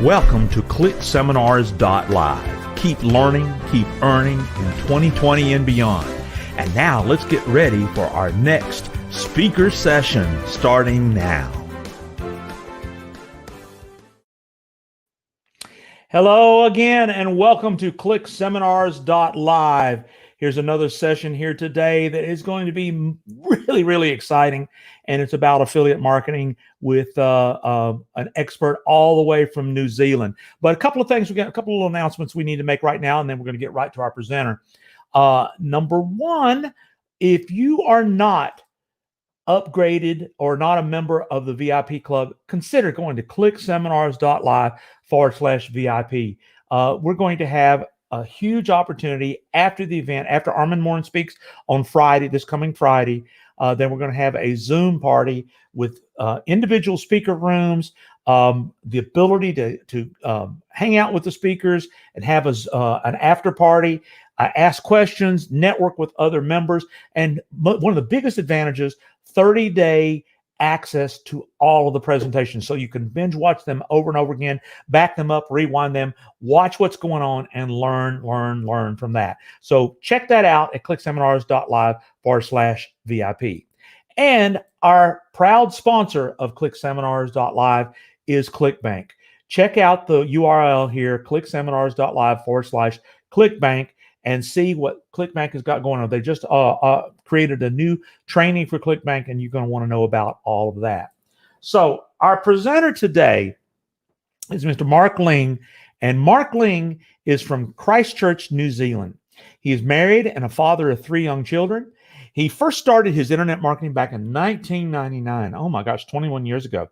Welcome to ClickSeminars.Live. Keep learning, keep earning in 2020 and beyond. And now let's get ready for our next speaker session starting now. Hello again and welcome to ClickSeminars.Live. Here's another session here today that is going to be really exciting, and it's about affiliate marketing with an expert all the way from New Zealand. But a couple of things, we got a couple of little announcements we need to make right now, and then we're going to get right to our presenter. Number one, if you are not upgraded or not a member of the VIP club, consider going to ClickSeminars.Live/VIP. We're going to have a huge opportunity after the event, after Armin Morin speaks on Friday, this coming Friday. Then we're going to have a Zoom party with individual speaker rooms, the ability to hang out with the speakers and have an after party, ask questions, network with other members. And one of the biggest advantages, 30-day access to all of the presentations. So you can binge watch them over and over again, back them up, rewind them, watch what's going on, and learn from that. So check that out at clickseminars.live/VIP. And our proud sponsor of ClickSeminars.Live is ClickBank. Check out the URL here, clickseminars.live/ClickBank, and see what ClickBank has got going on. They just created a new training for ClickBank, and you're going to want to know about all of that. So our presenter today is Mr. Mark Ling, and Mark Ling is from Christchurch, New Zealand. He is married and a father of 3 young children. He first started his internet marketing back in 1999. Oh my gosh, 21 years ago.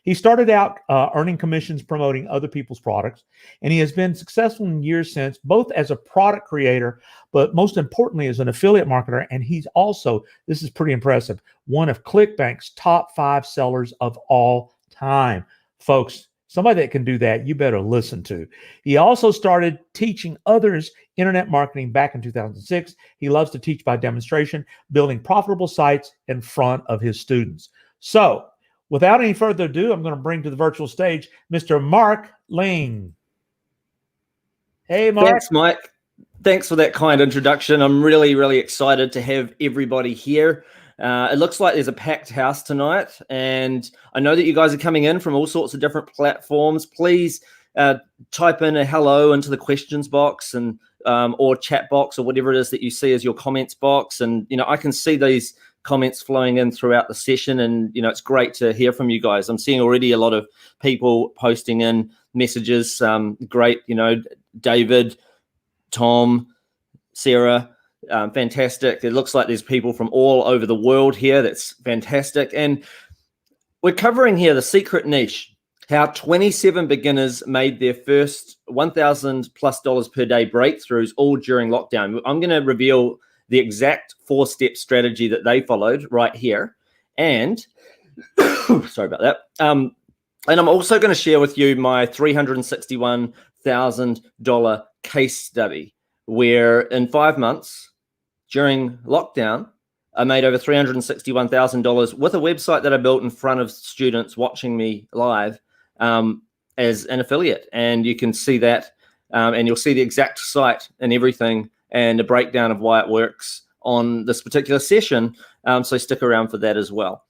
He started out earning commissions promoting other people's products, and he has been successful in years since, both as a product creator, but most importantly as an affiliate marketer. And he's also, this is pretty impressive, one of ClickBank's top 5 sellers of all time. Folks, somebody that can do that, you better listen to. He also started teaching others internet marketing back in 2006. He loves to teach by demonstration, building profitable sites in front of his students. So, without any further ado, I'm going to bring to the virtual stage Mr. Mark Ling. Hey, Mark. Thanks, Mike. Thanks for that kind introduction. I'm really excited to have everybody here. It looks like there's a packed house tonight, and I know that you guys are coming in from all sorts of different platforms. Please type in a hello into the questions box and or chat box or whatever it is that you see as your comments box. And, I can see these comments flowing in throughout the session, and it's great to hear from you guys. I'm seeing already a lot of people posting in messages. Great, David, Tom, Sarah, fantastic. It looks like there's people from all over the world here. That's fantastic. And we're covering here the secret niche, how 27 beginners made their first $1,000+ per day breakthroughs all during lockdown. I'm going to reveal the exact 4-step strategy that they followed right here. And sorry about that. And I'm also going to share with you my $361,000 case study, where in 5 months during lockdown, I made over $361,000 with a website that I built in front of students watching me live as an affiliate. And you can see that, and you'll see the exact site and everything, and a breakdown of why it works on this particular session. So stick around for that as well.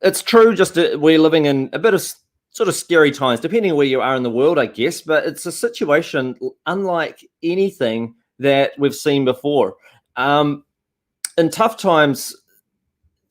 It's true, we're living in a bit of sort of scary times, depending on where you are in the world, I guess, but it's a situation unlike anything that we've seen before. In tough times,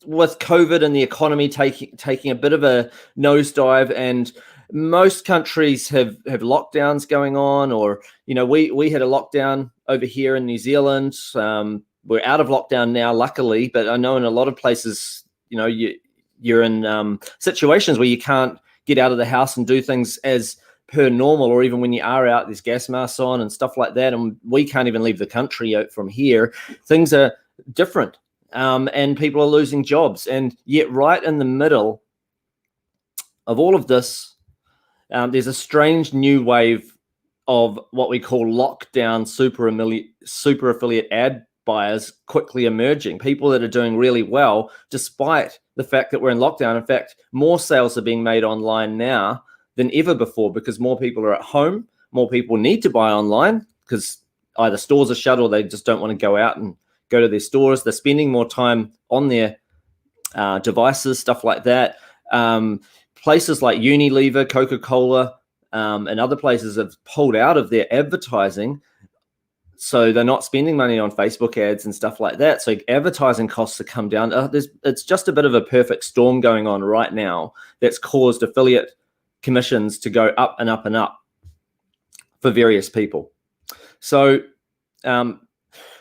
with COVID and the economy taking a bit of a nosedive, and most countries have lockdowns going on, or we had a lockdown over here in New Zealand. We're out of lockdown now, luckily, but I know in a lot of places, you're in situations where you can't get out of the house and do things as per normal, or even when you are out, there's gas masks on and stuff like that, and we can't even leave the country out from here. Things are different, and people are losing jobs, and yet right in the middle of all of this, there's a strange new wave of what we call lockdown super affiliate ad buyers quickly emerging, people that are doing really well despite the fact that we're in lockdown. In fact, more sales are being made online now than ever before, because more people are at home, more people need to buy online because either stores are shut or they just don't want to go out and go to their stores. They're spending more time on their devices, stuff like that. Places like Unilever, Coca-Cola, and other places have pulled out of their advertising. So they're not spending money on Facebook ads and stuff like that. So advertising costs have come down. It's just a bit of a perfect storm going on right now that's caused affiliate commissions to go up and up and up for various people. So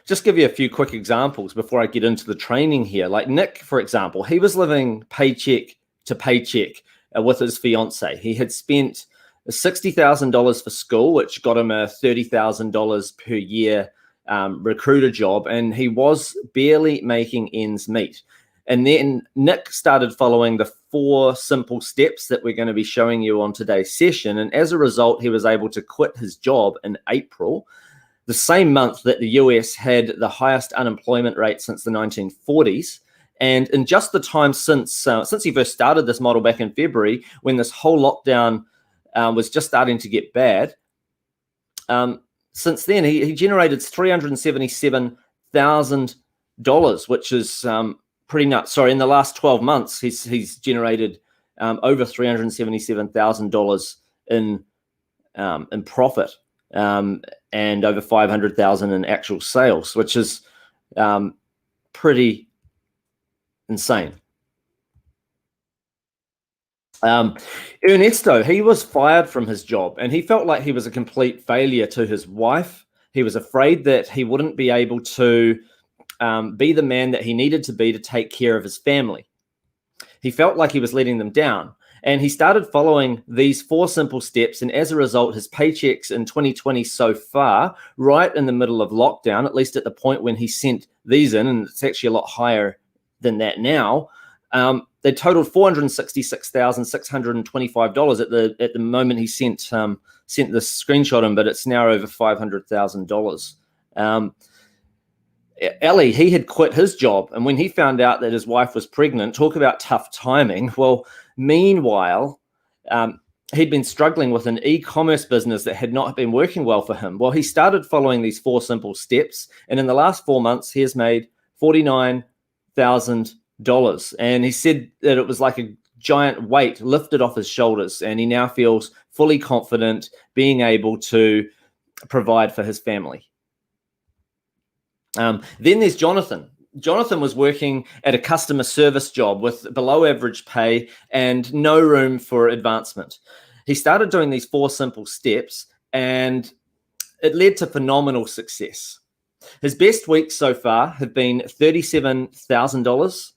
just give you a few quick examples before I get into the training here. Like Nick, for example, he was living paycheck to paycheck with his fiance. He had spent $60,000 for school, which got him a $30,000 per year recruiter job, and he was barely making ends meet. And then Nick started following the 4 simple steps that we're going to be showing you on today's session. And as a result, he was able to quit his job in April, the same month that the US had the highest unemployment rate since the 1940s. And in just the time since he first started this model back in February, when this whole lockdown was just starting to get bad, since then he generated $377,000, which is pretty nuts. Sorry, in the last 12 months, he's generated over $377,000 in profit, and over $500,000 in actual sales, which is pretty insane. Ernesto, he was fired from his job, and he felt like he was a complete failure to his wife. He was afraid that he wouldn't be able to be the man that he needed to be to take care of his family. He felt like he was letting them down, and he started following these 4 simple steps, and as a result, his paychecks in 2020 so far, right in the middle of lockdown, at least at the point when he sent these in, and it's actually a lot higher than that now, they totaled $466,625 at the moment he sent the screenshot in, but it's now over $500,000. Ellie, he had quit his job, and when he found out that his wife was pregnant, talk about tough timing. Well, meanwhile, he'd been struggling with an e-commerce business that had not been working well for him. Well, he started following these 4 simple steps, and in the last 4 months, he has made $49,000. And he said that it was like a giant weight lifted off his shoulders, and he now feels fully confident being able to provide for his family. Then there's Jonathan. Jonathan was working at a customer service job with below average pay and no room for advancement. He started doing these 4 simple steps, and it led to phenomenal success. His best weeks so far have been $37,000.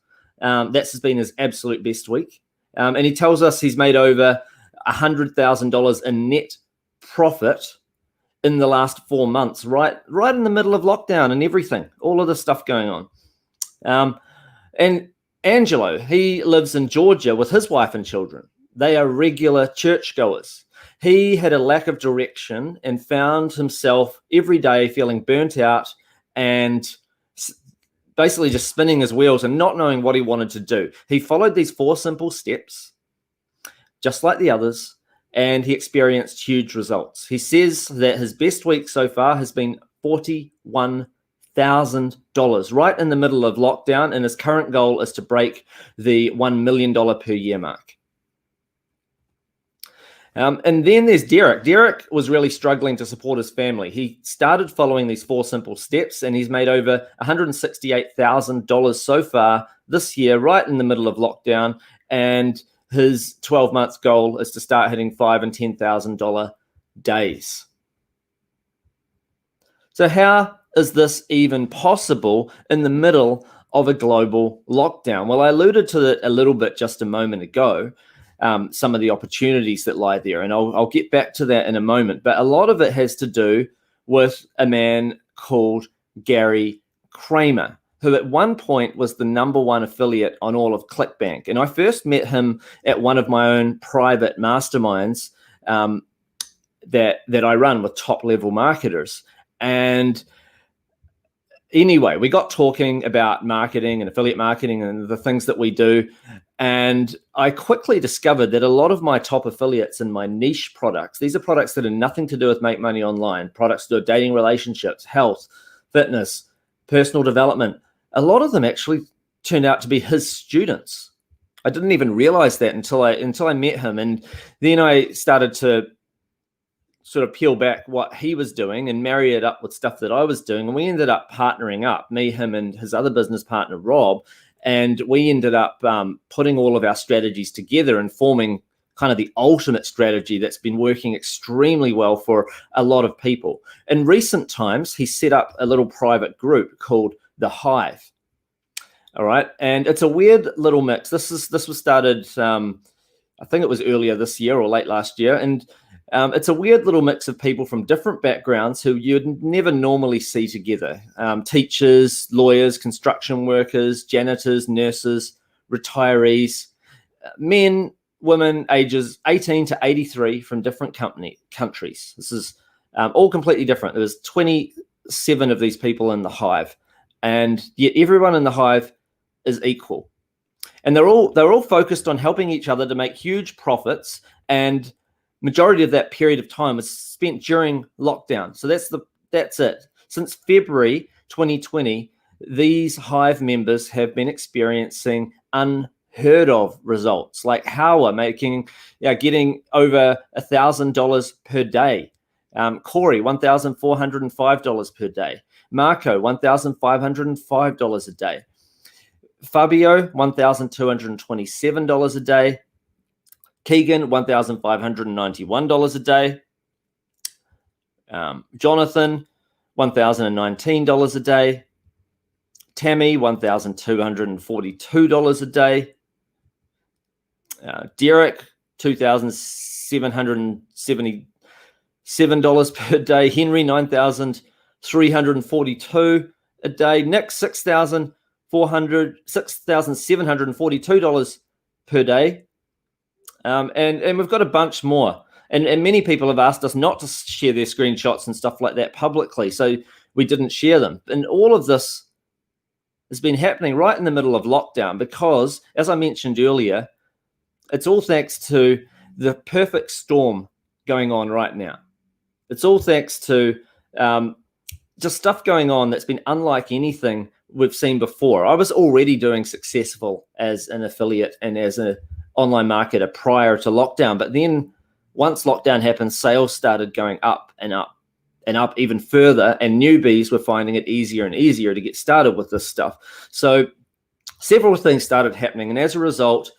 That's been his absolute best week. And he tells us he's made over $100,000 in net profit in the last 4 months, right in the middle of lockdown and everything, all of this stuff going on. And Angelo, he lives in Georgia with his wife and children. They are regular churchgoers. He had a lack of direction and found himself every day feeling burnt out and basically just spinning his wheels and not knowing what he wanted to do. He followed these 4 simple steps, just like the others, and he experienced huge results. He says that his best week so far has been $41,000, right in the middle of lockdown, and his current goal is to break the $1 million per year mark. And then there's Derek. Derek was really struggling to support his family. He started following these 4 simple steps, and he's made over $168,000 so far this year, right in the middle of lockdown. And his 12-month goal is to start hitting $5,000 and $10,000 days. So how is this even possible in the middle of a global lockdown? Well, I alluded to it a little bit just a moment ago. Some of the opportunities that lie there, and I'll get back to that in a moment. But a lot of it has to do with a man called Gary Kramer, who at one point was the #1 affiliate on all of ClickBank. And I first met him at one of my own private masterminds that I run with top-level marketers. And anyway, we got talking about marketing and affiliate marketing and the things that we do. And I quickly discovered that a lot of my top affiliates in my niche products, these are products that are nothing to do with make money online, products that are dating, relationships, health, fitness, personal development. A lot of them actually turned out to be his students. I didn't even realize that until I met him. And then I started to sort of peel back what he was doing and marry it up with stuff that I was doing. And we ended up partnering up, me, him, and his other business partner, Rob. And we ended up putting all of our strategies together and forming kind of the ultimate strategy that's been working extremely well for a lot of people. In recent times, he set up a little private group called The Hive. All right. And it's a weird little mix. This was started, I think it was earlier this year or late last year. And it's a weird little mix of people from different backgrounds who you'd never normally see together. Teachers, lawyers, construction workers, janitors, nurses, retirees, men, women, ages 18 to 83 from different countries. This is all completely different. There's 27 of these people in the Hive, and yet everyone in the Hive is equal. And they're all focused on helping each other to make huge profits, and majority of that period of time was spent during lockdown. So that's it. Since February 2020, these Hive members have been experiencing unheard of results, like Howard getting over $1,000 per day. Corey, $1,405 per day. Marco, $1,505 a day. Fabio, $1,227 a day. Keegan, $1,591 a day. Jonathan, $1,019 a day. Tammy, $1,242 a day. Derek, $2,777 per day. Henry, $9,342 a day. Nick, $6,742 per day. And we've got a bunch more. And many people have asked us not to share their screenshots and stuff like that publicly, so we didn't share them. And all of this has been happening right in the middle of lockdown because, as I mentioned earlier, it's all thanks to the perfect storm going on right now. It's all thanks to just stuff going on that's been unlike anything we've seen before. I was already doing successful as an affiliate and as an online marketer prior to lockdown, but then once lockdown happened, sales started going up and up and up even further, and newbies were finding it easier and easier to get started with this stuff. So several things started happening, and as a result,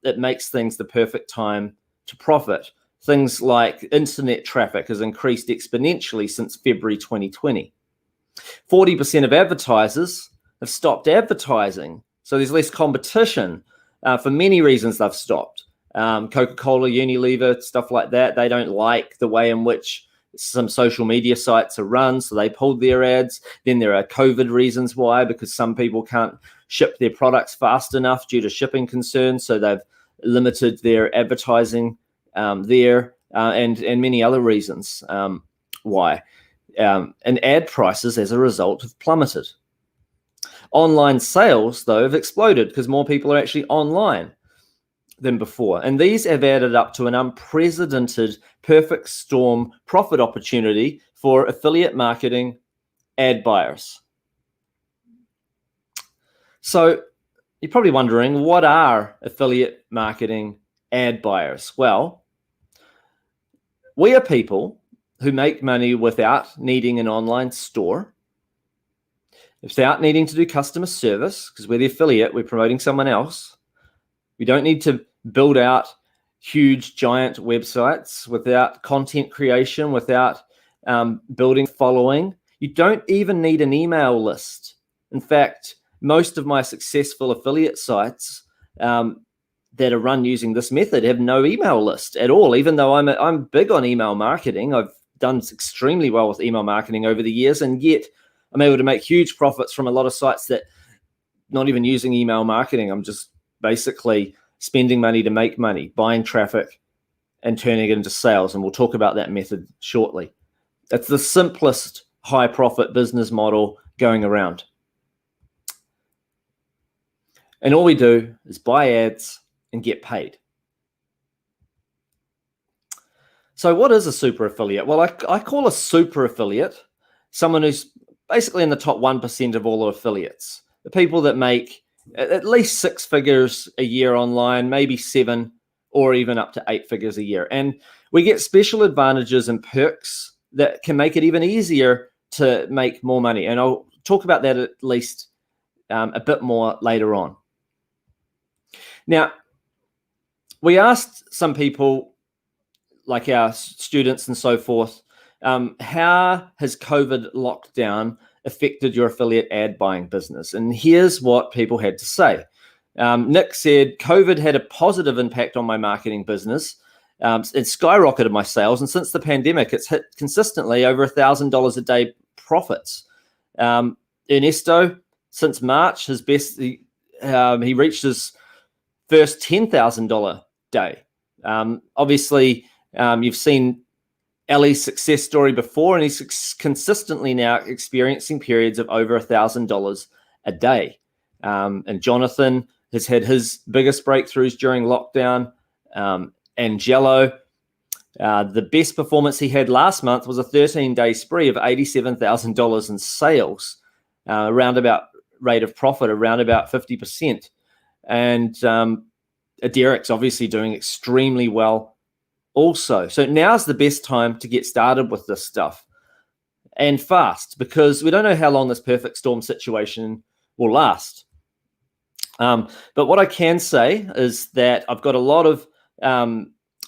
it makes things the perfect time to profit. Things like internet traffic has increased exponentially since February 2020. 40% of advertisers have stopped advertising, so there's less competition. For many reasons, they've stopped. Coca-Cola, Unilever, stuff like that. They don't like the way in which some social media sites are run, so they pulled their ads. Then there are COVID reasons why, because some people can't ship their products fast enough due to shipping concerns, so they've limited their advertising there, and many other reasons why. And ad prices, as a result, have plummeted. Online sales, though, have exploded because more people are actually online than before. And these have added up to an unprecedented perfect storm profit opportunity for affiliate marketing ad buyers. So you're probably wondering, what are affiliate marketing ad buyers? Well, we are people who make money without needing an online store, without needing to do customer service, because we're the affiliate, we're promoting someone else. We don't need to build out huge, giant websites without content creation, without building following. You don't even need an email list. In fact, most of my successful affiliate sites that are run using this method have no email list at all, even though I'm big on email marketing. I've done extremely well with email marketing over the years, and yet I'm able to make huge profits from a lot of sites that not even using email marketing. I'm just basically spending money to make money, buying traffic and turning it into sales. And we'll talk about that method shortly. It's the simplest high profit business model going around. And all we do is buy ads and get paid. So what is a super affiliate? Well, I call a super affiliate someone who's basically in the top 1% of all the affiliates. The people that make at least 6 figures a year online, maybe 7, or even up to 8 figures a year. And we get special advantages and perks that can make it even easier to make more money. And I'll talk about that at least a bit more later on. Now, we asked some people, like our students and so forth, how has COVID lockdown affected your affiliate ad buying business? And here's what people had to say. Nick said, COVID had a positive impact on my marketing business. It skyrocketed my sales. And since the pandemic, it's hit consistently over $1,000 a day profits. Ernesto, since March, his best, he reached his first $10,000 day. Obviously, you've seen Ellie's success story before, and he's consistently now experiencing periods of over $1,000 a day. And Jonathan has had his biggest breakthroughs during lockdown. Angelo, the best performance he had last month was a 13-day spree of $87,000 in sales, around about rate of profit, around about 50%. And Derek's obviously doing extremely well also. So now's the best time to get started with this stuff, and fast, because we don't know how long this perfect storm situation will last. But what I can say is that I've got a lot of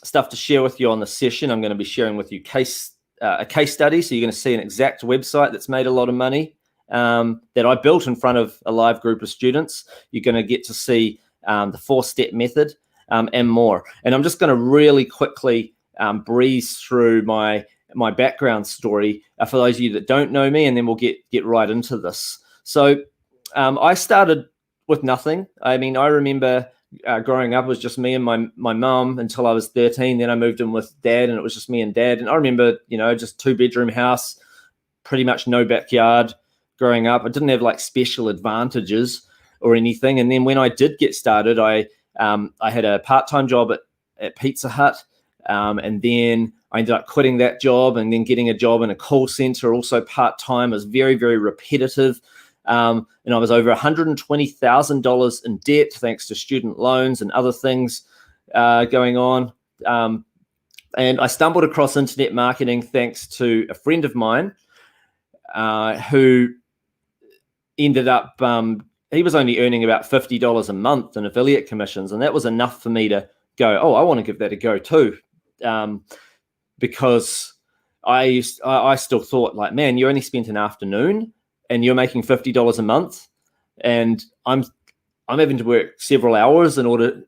stuff to share with you on the session. I'm going to be sharing with you a case study. So you're going to see an exact website that's made a lot of money that I built in front of a live group of students. You're going to get to see the 4-step method and more. And I'm just going to really quickly breeze through my background story for those of you that don't know me, and then we'll get right into this. So I started with nothing. I mean, I remember growing up, it was just me and my mum until I was 13. Then I moved in with dad, and it was just me and dad. And I remember, just 2-bedroom house, pretty much no backyard growing up. I didn't have like special advantages or anything. And then when I did get started, I had a part-time job at Pizza Hut. And then I ended up quitting that job and then getting a job in a call center, also part-time. It was very, very repetitive. And I was over $120,000 in debt thanks to student loans and other things going on. And I stumbled across internet marketing thanks to a friend of mine who ended up, he was only earning about $50 a month in affiliate commissions. And that was enough for me to go, oh, I want to give that a go too. Because I still thought, like, man, you only spent an afternoon and you're making $50 a month, and I'm having to work several hours in order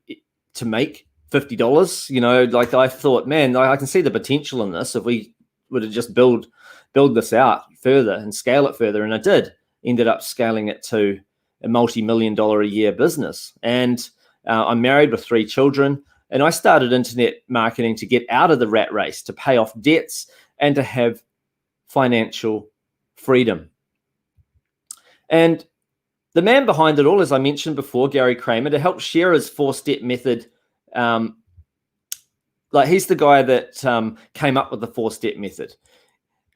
to make $50. Like, I thought, man, I can see the potential in this if we were to just build this out further and scale it further. And I did. Ended up scaling it to a multi-million-dollar a year business. And I'm married with 3 children. And I started internet marketing to get out of the rat race, to pay off debts, and to have financial freedom. And the man behind it all, as I mentioned before, Gary Kramer, to help share his 4-step method, he's the guy that came up with the 4-step method.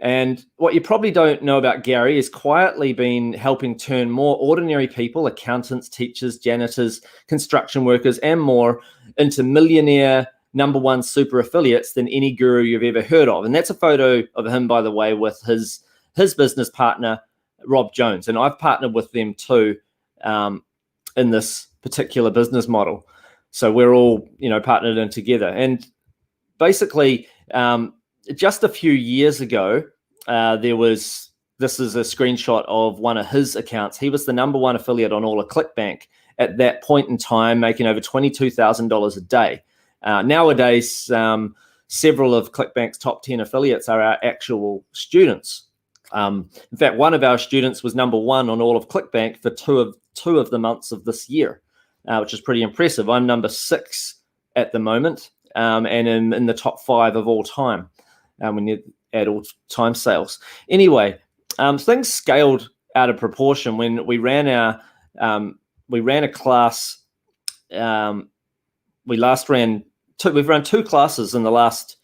And what you probably don't know about Gary is quietly been helping turn more ordinary people, accountants, teachers, janitors, construction workers, and more, into millionaire #1 super affiliates than any guru you've ever heard of. And that's a photo of him, by the way, with his business partner, Rob Jones. And I've partnered with them too in this particular business model. So we're all, partnered in together. And basically, just a few years ago, this is a screenshot of one of his accounts. He was the #1 affiliate on all of ClickBank at that point in time, making over $22,000 a day. Nowadays, several of ClickBank's top 10 affiliates are our actual students. In fact, one of our students was #1 on all of ClickBank for two of the months of this year, which is pretty impressive. I'm #6 at the moment, and in the top 5 of all time when you add all time sales. Anyway, things scaled out of proportion when we ran our we ran a class. We've run 2 classes in the last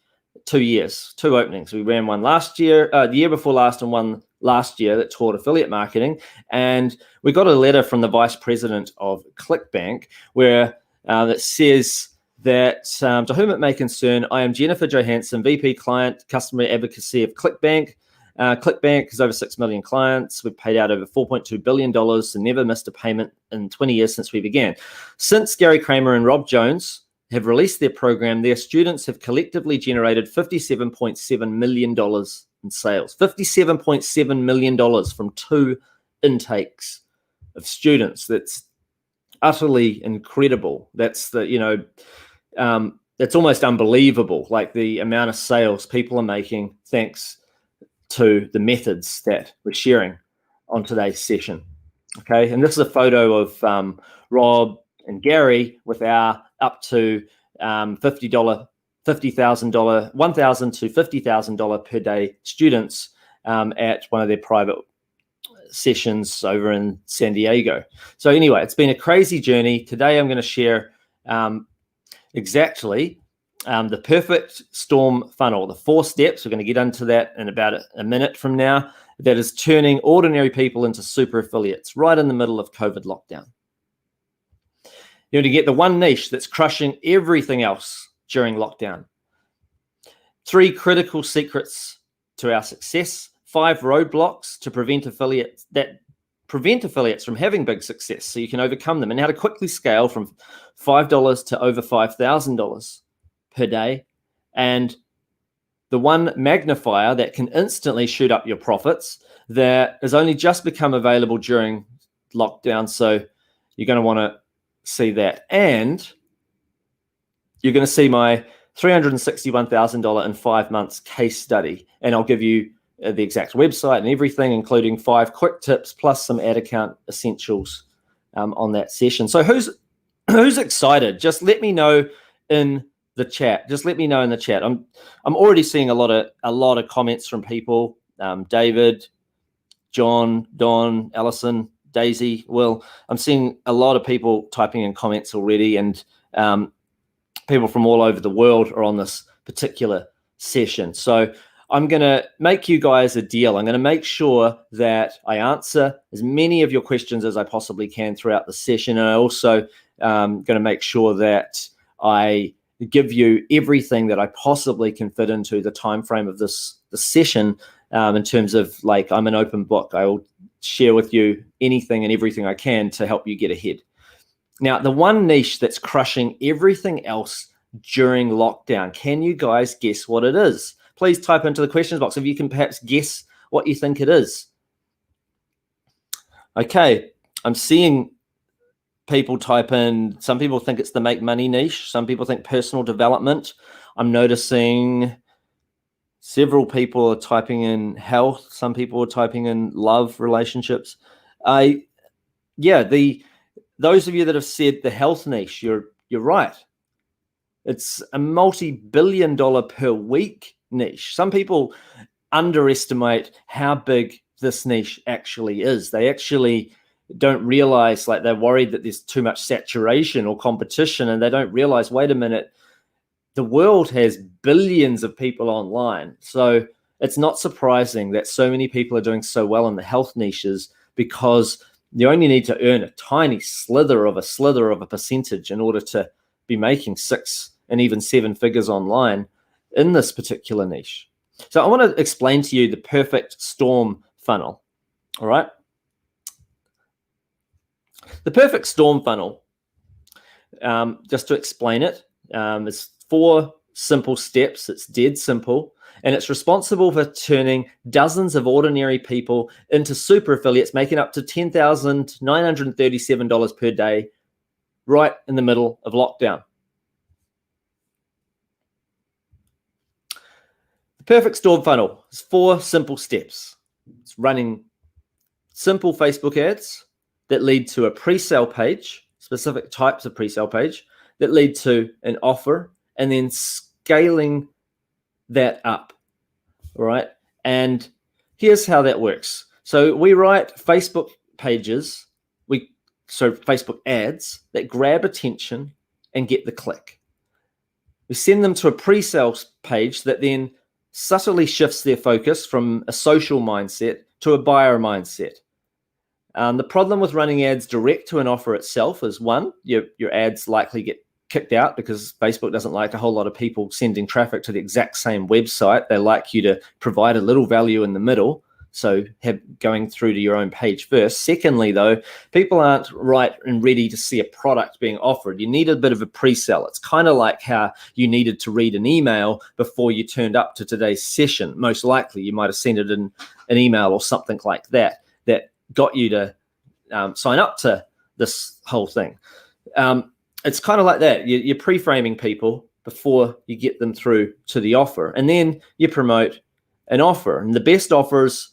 2 years, 2 openings. We ran one last year, the year before last, and one last year that taught affiliate marketing. And we got a letter from the vice president of ClickBank where that says that, to whom it may concern, I am Jennifer Johansson, VP Client Customer Advocacy of ClickBank. ClickBank has over 6 million clients. We've paid out over $4.2 billion and never missed a payment in 20 years since we began. Since Gary Kramer and Rob Jones have released their program, their students have collectively generated $57.7 million in sales. $57.7 million from 2 intakes of students. That's utterly incredible. That's that's almost unbelievable, like the amount of sales people are making thanks to the methods that we're sharing on today's session. Okay, and this is a photo of Rob and Gary with our up to $1,000 to $50,000 per day students at one of their private sessions over in San Diego. So anyway, it's been a crazy journey. Today I'm going to share exactly the perfect storm funnel, the 4 steps. We're going to get into that in about a minute from now. That is turning ordinary people into super affiliates right in the middle of COVID lockdown. You're going to get the one niche that's crushing everything else during lockdown. 3 critical secrets to our success. 5 roadblocks to prevent affiliates from having big success so you can overcome them, and how to quickly scale from $5 to over $5,000 per day, and the one magnifier that can instantly shoot up your profits that has only just become available during lockdown. So you're going to want to see that, and you're going to see my $361,000 in 5 months case study, and I'll give you the exact website and everything, including 5 quick tips plus some ad account essentials on that session. So who's excited? Just let me know in the chat. I'm already seeing a lot of comments from people. David, John, Don, Allison, Daisy, Will. I'm seeing a lot of people typing in comments already, and people from all over the world are on this particular session. So I'm going to make you guys a deal. I'm going to make sure that I answer as many of your questions as I possibly can throughout the session. And I also going to make sure that I give you everything that I possibly can fit into the time frame of the session, in terms of, like, I'm an open book. I will share with you anything and everything I can to help you get ahead. Now, the one niche that's crushing everything else during lockdown, can you guys guess what it is? Please type into the questions box if you can perhaps guess what you think it is. Okay, I'm seeing people type in. Some people think it's the make money niche. Some people think personal development. I'm noticing several people are typing in health. Some people are typing in love, relationships. Those of you that have said the health niche, you're right. It's a multi-billion-dollar per week niche. Some people underestimate how big this niche actually is. They actually don't realize, like, they're worried that there's too much saturation or competition, and they don't realize, wait a minute, the world has billions of people online. So it's not surprising that so many people are doing so well in the health niches, because you only need to earn a tiny slither of a percentage in order to be making 6 and even 7 figures online in this particular niche. So I want to explain to you the perfect storm funnel. All right. The perfect storm funnel, just to explain it, is 4 simple steps. It's dead simple, and it's responsible for turning dozens of ordinary people into super affiliates, making up to $10,937 per day right in the middle of lockdown. The perfect storm funnel is 4 simple steps. It's running simple Facebook ads that lead to a pre-sale page, specific types of pre-sale page that lead to an offer, and then scaling that up. All right. And here's how that works. So we write Facebook pages. We so Facebook ads that grab attention and get the click. We send them to a pre-sale page that then subtly shifts their focus from a social mindset to a buyer mindset. The problem with running ads direct to an offer itself is, one, your ads likely get kicked out because Facebook doesn't like a whole lot of people sending traffic to the exact same website. They like you to provide a little value in the middle, so going through to your own page first. Secondly, though, people aren't right and ready to see a product being offered. You need a bit of a pre-sell. It's kind of like how you needed to read an email before you turned up to today's session. Most likely, you might have sent it in an email or something like that got you to sign up to this whole thing. It's kind of like that. You're pre-framing people before you get them through to the offer, and then you promote an offer. And the best offers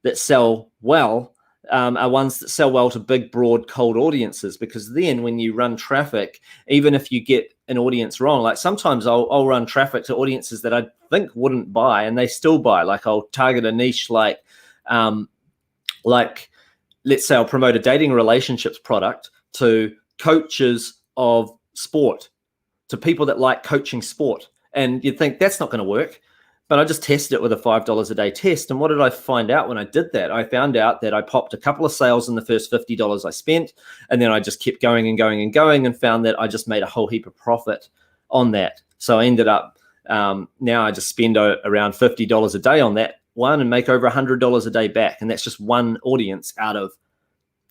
that sell well are ones that sell well to big, broad, cold audiences, because then when you run traffic, even if you get an audience wrong, like sometimes I'll run traffic to audiences that I think wouldn't buy and they still buy. Like I'll target a niche like let's say I'll promote a dating relationships product to coaches of sport, to people that like coaching sport. And you'd think that's not going to work. But I just tested it with a $5 a day test. And what did I find out when I did that? I found out that I popped a couple of sales in the first $50 I spent. And then I just kept going and going and going and found that I just made a whole heap of profit on that. So I ended up, now I just spend around $50 a day on that one and make over $100 a day back. And that's just one audience out of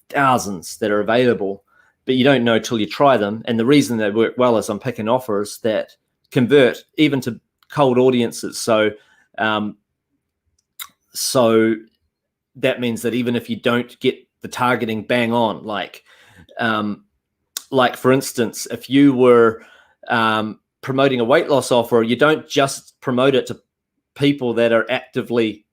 thousands that are available, but you don't know till you try them. And the reason they work well is I'm picking offers that convert even to cold audiences. So that means that even if you don't get the targeting bang on, like for instance, if you were promoting a weight loss offer, you don't just promote it to people that are actively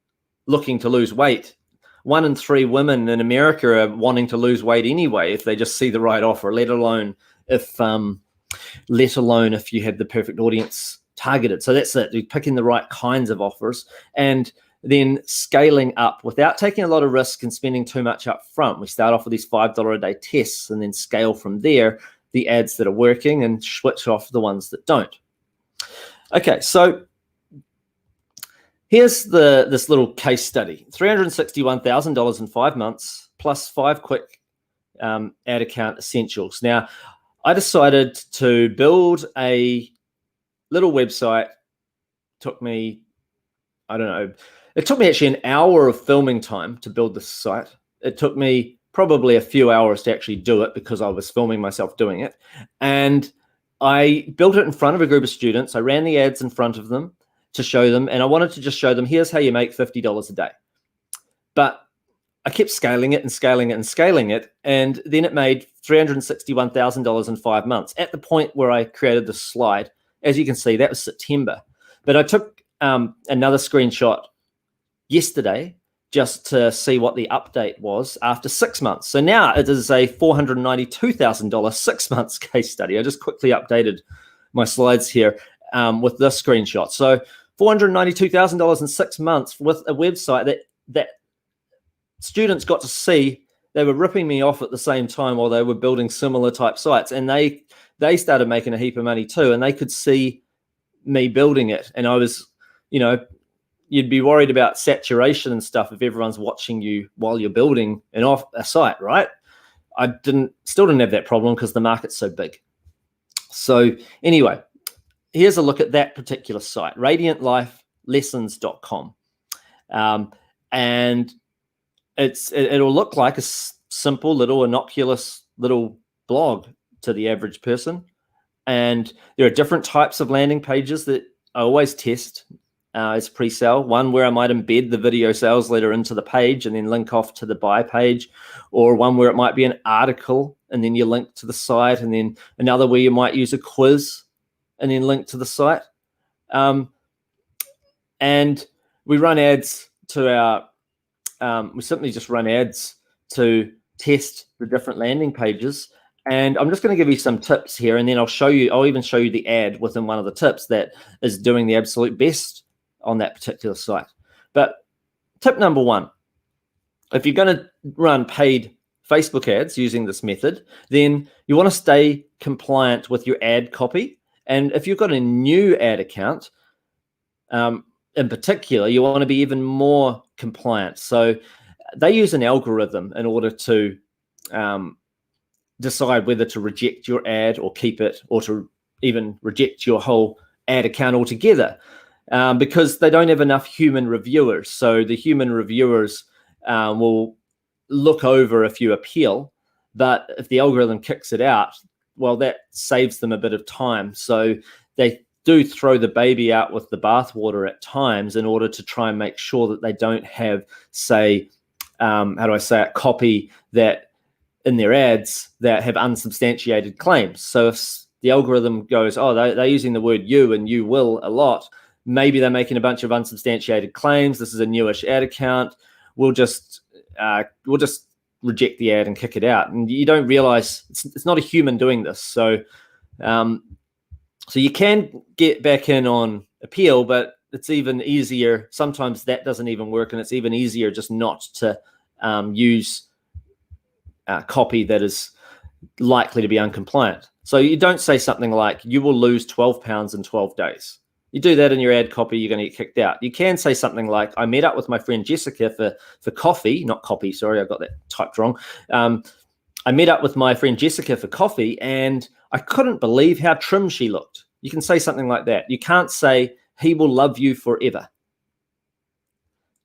looking to lose weight. 1 in 3 women in America are wanting to lose weight anyway if they just see the right offer, let alone if you have the perfect audience targeted. So that's it. You're picking the right kinds of offers and then scaling up without taking a lot of risk and spending too much up front. We start off with these $5 a day tests and then scale from there the ads that are working and switch off the ones that don't. Okay, so here's this little case study: $361,000 in 5 months plus 5 quick ad account essentials. Now, I decided to build a little website. Took me, it took me actually an hour of filming time to build this site. It took me probably a few hours to actually do it because I was filming myself doing it. And I built it in front of a group of students. I ran the ads in front of them to show them, and I wanted to just show them, here's how you make $50 a day. But I kept scaling it and scaling it and scaling it, and then it made $361,000 in 5 months. At the point where I created the slide, as you can see, that was September. But I took another screenshot yesterday just to see what the update was after 6 months. So now it is a $492,000 6 months case study. I just quickly updated my slides here with this screenshot. So $492,000 in 6 months with a website that students got to see. They were ripping me off at the same time while they were building similar type sites, and they started making a heap of money too, and they could see me building it. And I was, you'd be worried about saturation and stuff if everyone's watching you while you're building a site, right? I still didn't have that problem because the market's so big. So anyway, here's a look at that particular site, radiantlifelessons.com. And it'll look like a simple little innocuous little blog to the average person. And there are different types of landing pages that I always test as pre-sale. One where I might embed the video sales letter into the page and then link off to the buy page, or one where it might be an article and then you link to the site, and then another where you might use a quiz and then link to the site. And we run ads to we simply just run ads to test the different landing pages. And I'm just going to give you some tips here, and then I'll even show you the ad within one of the tips that is doing the absolute best on that particular site. But tip number 1, if you're going to run paid Facebook ads using this method, then you want to stay compliant with your ad copy. And if you've got a new ad account, in particular, you want to be even more compliant. So they use an algorithm in order to decide whether to reject your ad or keep it, or to even reject your whole ad account altogether, because they don't have enough human reviewers. So the human reviewers will look over if you appeal, but if the algorithm kicks it out, well, that saves them a bit of time. So they do throw the baby out with the bathwater at times in order to try and make sure that they don't have, say, how do I say it, copy that in their ads that have unsubstantiated claims. So if the algorithm goes, oh, they're using the word you and you will a lot, maybe they're making a bunch of unsubstantiated claims, this is a newish ad account, we'll just reject the ad and kick it out. And you don't realize it's not a human doing this. So so you can get back in on appeal, but it's even easier. Sometimes that doesn't even work, and it's even easier just not to use copy that is likely to be uncompliant. So you don't say something like, you will lose 12 pounds in 12 days. You do that in your ad copy, you're going to get kicked out. You can say something like, I met up with my friend Jessica for coffee, not copy, sorry, I got that typed wrong. I met up with my friend Jessica for coffee, and I couldn't believe how trim she looked. You can say something like that. You can't say, he will love you forever.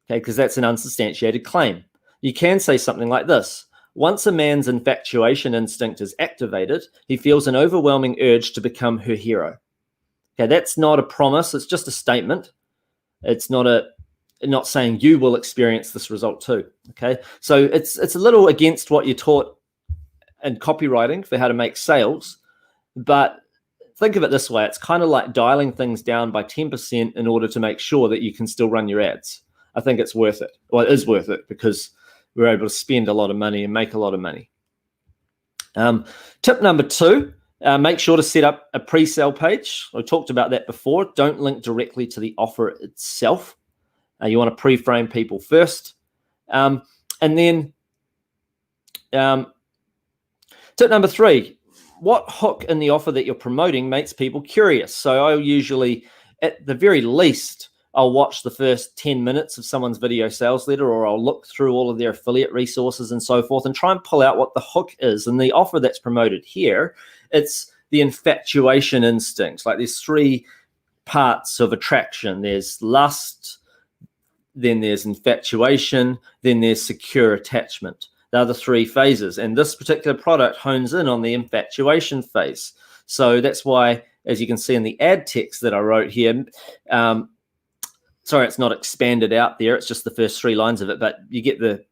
Okay, because that's an unsubstantiated claim. You can say something like this. Once a man's infatuation instinct is activated, he feels an overwhelming urge to become her hero. Okay, that's not a promise. It's just a statement. It's not saying you will experience this result too. Okay, so it's a little against what you're taught in copywriting for how to make sales, but think of it this way. It's kind of like dialing things down by 10% in order to make sure that you can still run your ads. I think it's worth it. Well, it is worth it because we're able to spend a lot of money and make a lot of money. Tip number 2, make sure to set up a pre-sale page. I talked about that before. Don't link directly to the offer itself. You want to pre-frame people first. And then tip number 3, what hook in the offer that you're promoting makes people curious? So I usually, at the very least, I'll watch the first 10 minutes of someone's video sales letter, or I'll look through all of their affiliate resources and so forth and try and pull out what the hook is. And the offer that's promoted here, it's the infatuation instinct. Like there's 3 parts of attraction. There's lust, then there's infatuation, then there's secure attachment. They're the 3 phases. And this particular product hones in on the infatuation phase. So that's why, as you can see in the ad text that I wrote here, sorry, it's not expanded out there. It's just the first 3 lines of it, but you get the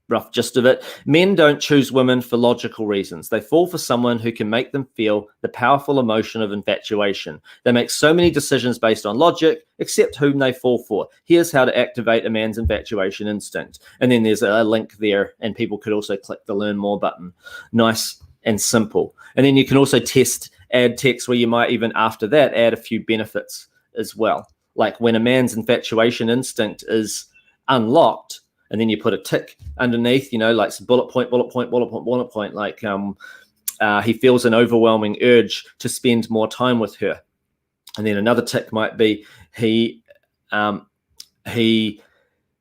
rough gist of it. Men don't choose women for logical reasons. They fall for someone who can make them feel the powerful emotion of infatuation. They make so many decisions based on logic, except whom they fall for. Here's how to activate a man's infatuation instinct. And then there's a link there, and people could also click the Learn More button. Nice and simple. And then you can also test ad text where you might even after that add a few benefits as well. Like when a man's infatuation instinct is unlocked, and then you put a tick underneath, you know, like bullet point, bullet point, bullet point, bullet point, like he feels an overwhelming urge to spend more time with her. And then another tick might be he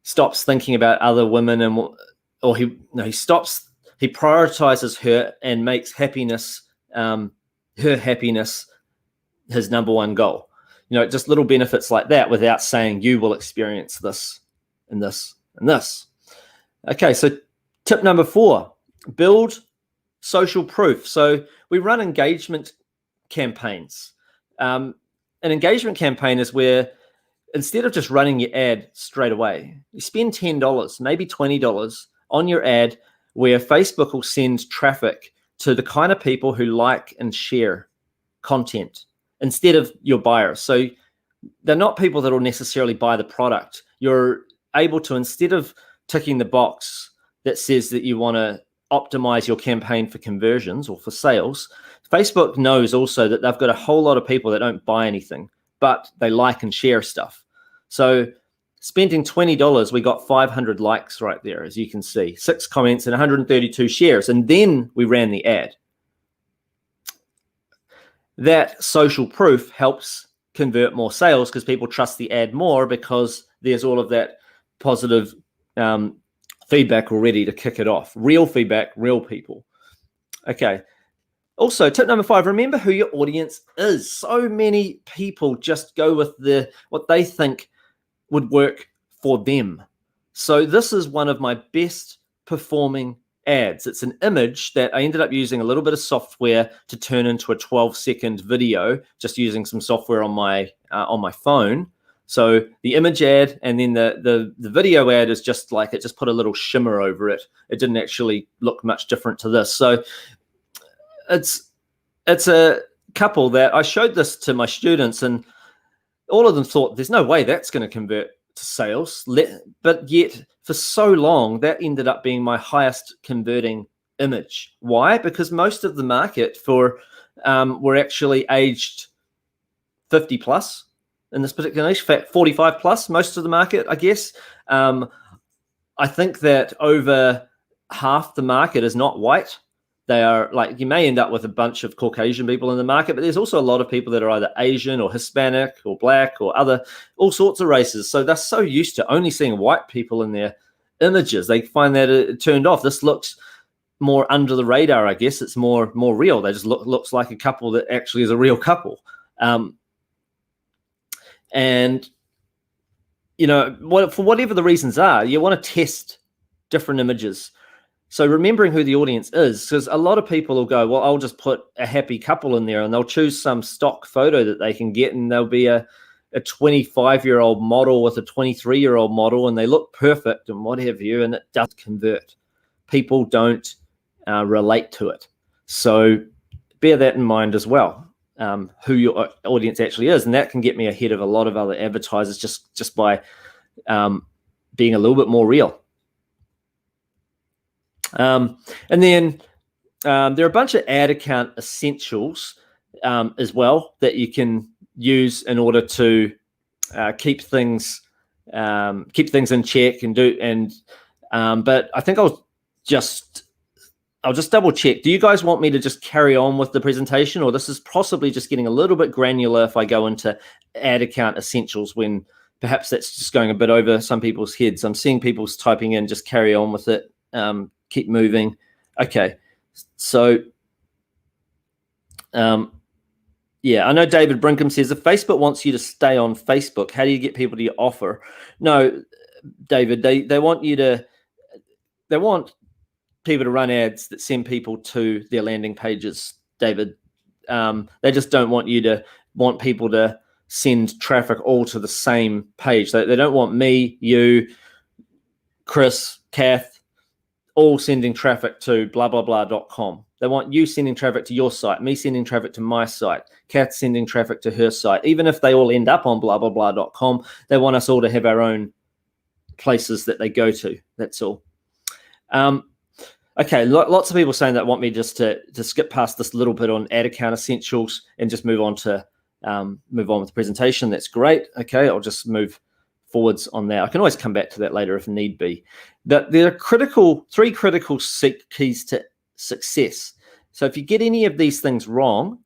stops thinking about other women, or he prioritizes her and makes happiness, her happiness, his number one goal. You know, just little benefits like that without saying you will experience this and this and this. Okay, so tip number 4, build social proof. So we run engagement campaigns. An engagement campaign is where instead of just running your ad straight away, you spend $10, maybe $20 on your ad where Facebook will send traffic to the kind of people who like and share content instead of your buyers. So they're not people that will necessarily buy the product. You're able to, instead of ticking the box that says that you want to optimize your campaign for conversions or for sales, Facebook knows also that they've got a whole lot of people that don't buy anything, but they like and share stuff. So Spending $20, we got 500 likes right there, as you can see, 6 comments and 132 shares. And then we ran the ad. That social proof helps convert more sales because people trust the ad more because there's all of that positive feedback already to kick it off. Real feedback, real people. Okay. Also, tip number 5, remember who your audience is. So many people just go with what they think would work for them. So this is one of my best performing ads. It's an image that I ended up using a little bit of software to turn into a 12-second video, just using some software on my phone. So the image ad and then the video ad is just like, it just put a little shimmer over it. It didn't actually look much different to this. So it's a couple that I showed this to my students, and all of them thought there's no way that's going to convert to sales. But yet for so long, that ended up being my highest converting image. Why? Because most of the market were actually aged 50 plus in this particular niche, 45 plus, most of the market, I guess. I think that over half the market is not white. They are like, you may end up with a bunch of Caucasian people in the market, but there's also a lot of people that are either Asian or Hispanic or black or all sorts of races. So they're so used to only seeing white people in their images. They find that it turned off. This looks more under the radar, I guess. It's more real. They just looks like a couple that actually is a real couple. And, you know, for whatever the reasons are, you want to test different images. So remembering who the audience is, because a lot of people will go, well, I'll just put a happy couple in there, and they'll choose some stock photo that they can get, and there'll be a 25-year-old model with a 23-year-old model, and they look perfect and what have you, and it does convert. People don't relate to it. So bear that in mind as well, who your audience actually is, and that can get me ahead of a lot of other advertisers just by being a little bit more real. And then there are a bunch of ad account essentials as well that you can use in order to keep things in check and do. But I think I'll just double check. Do you guys want me to just carry on with the presentation, or this is possibly just getting a little bit granular if I go into ad account essentials when perhaps that's just going a bit over some people's heads? I'm seeing people's typing in, just carry on with it. Keep moving. Okay. So, yeah, I know David Brinkham says, if Facebook wants you to stay on Facebook, how do you get people to your offer? No, David, they want people to run ads that send people to their landing pages, David. They just don't want people to send traffic all to the same page. They don't want me, you, Chris, Kath, all sending traffic to blah, blah, blah.com. They want you sending traffic to your site, me sending traffic to my site, Kath sending traffic to her site. Even if they all end up on blah, blah, blah.com, they want us all to have our own places that they go to. That's all. Okay, lots of people saying that want me just to skip past this little bit on ad account essentials and just move on with the presentation. That's great. Okay, I'll just move forwards on that. I can always come back to that later if need be. But there are three critical keys to success. So if you get any of these things wrong,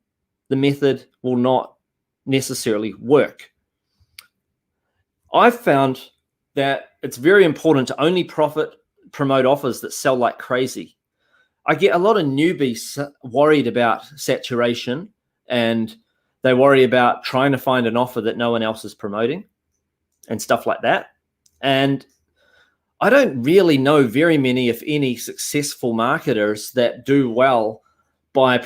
the method will not necessarily work. I've found that it's very important to only promote offers that sell like crazy. I get a lot of newbies worried about saturation, and they worry about trying to find an offer that no one else is promoting and stuff like that. And I don't really know very many, if any, successful marketers that do well by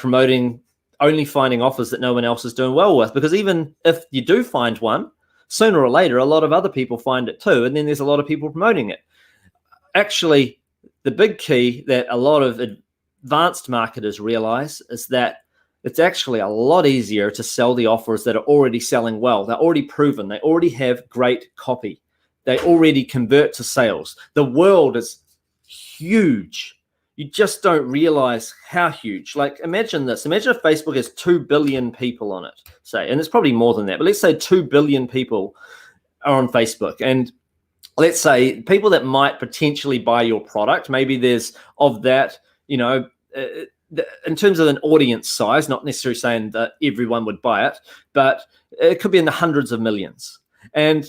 only finding offers that no one else is doing well with. Because even if you do find one, sooner or later, a lot of other people find it too. And then there's a lot of people promoting it. Actually, the big key that a lot of advanced marketers realize is that it's actually a lot easier to sell the offers that are already selling well. They're already proven. They already have great copy. They already convert to sales. The world is huge. You just don't realize how huge. Like, imagine this. Imagine if Facebook has 2 billion people on it, say, and it's probably more than that, but let's say 2 billion people are on Facebook. And let's say people that might potentially buy your product, maybe there's of that, in terms of an audience size, not necessarily saying that everyone would buy it, but it could be in the hundreds of millions. And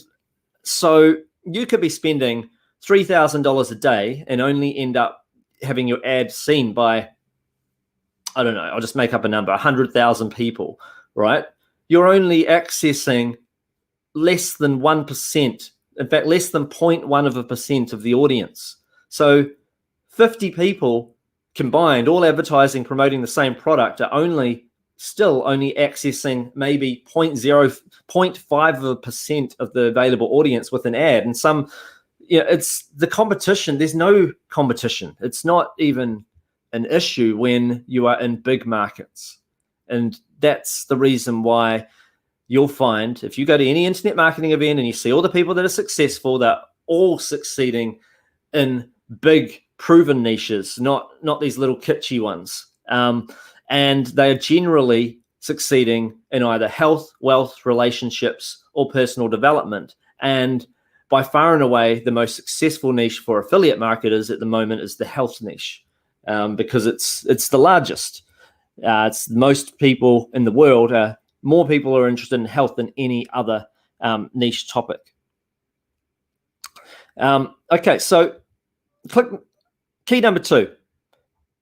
so you could be spending $3,000 a day and only end up having your ad seen by, I don't know, I'll just make up a number, 100,000 people, right? You're only accessing less than 1%, in fact, less than 0.1% of the audience. So 50 people combined, all advertising, promoting the same product, are still only accessing maybe 0.5% of the available audience with an ad. And it's the competition. There's no competition. It's not even an issue when you are in big markets. And that's the reason why you'll find, if you go to any internet marketing event and you see all the people that are successful, they're all succeeding in big proven niches, not these little kitschy ones. And they are generally succeeding in either health, wealth, relationships, or personal development. And by far and away, the most successful niche for affiliate marketers at the moment is the health niche, because it's the largest. It's most people in the world. More people are interested in health than any other niche topic. Okay, so key number 2,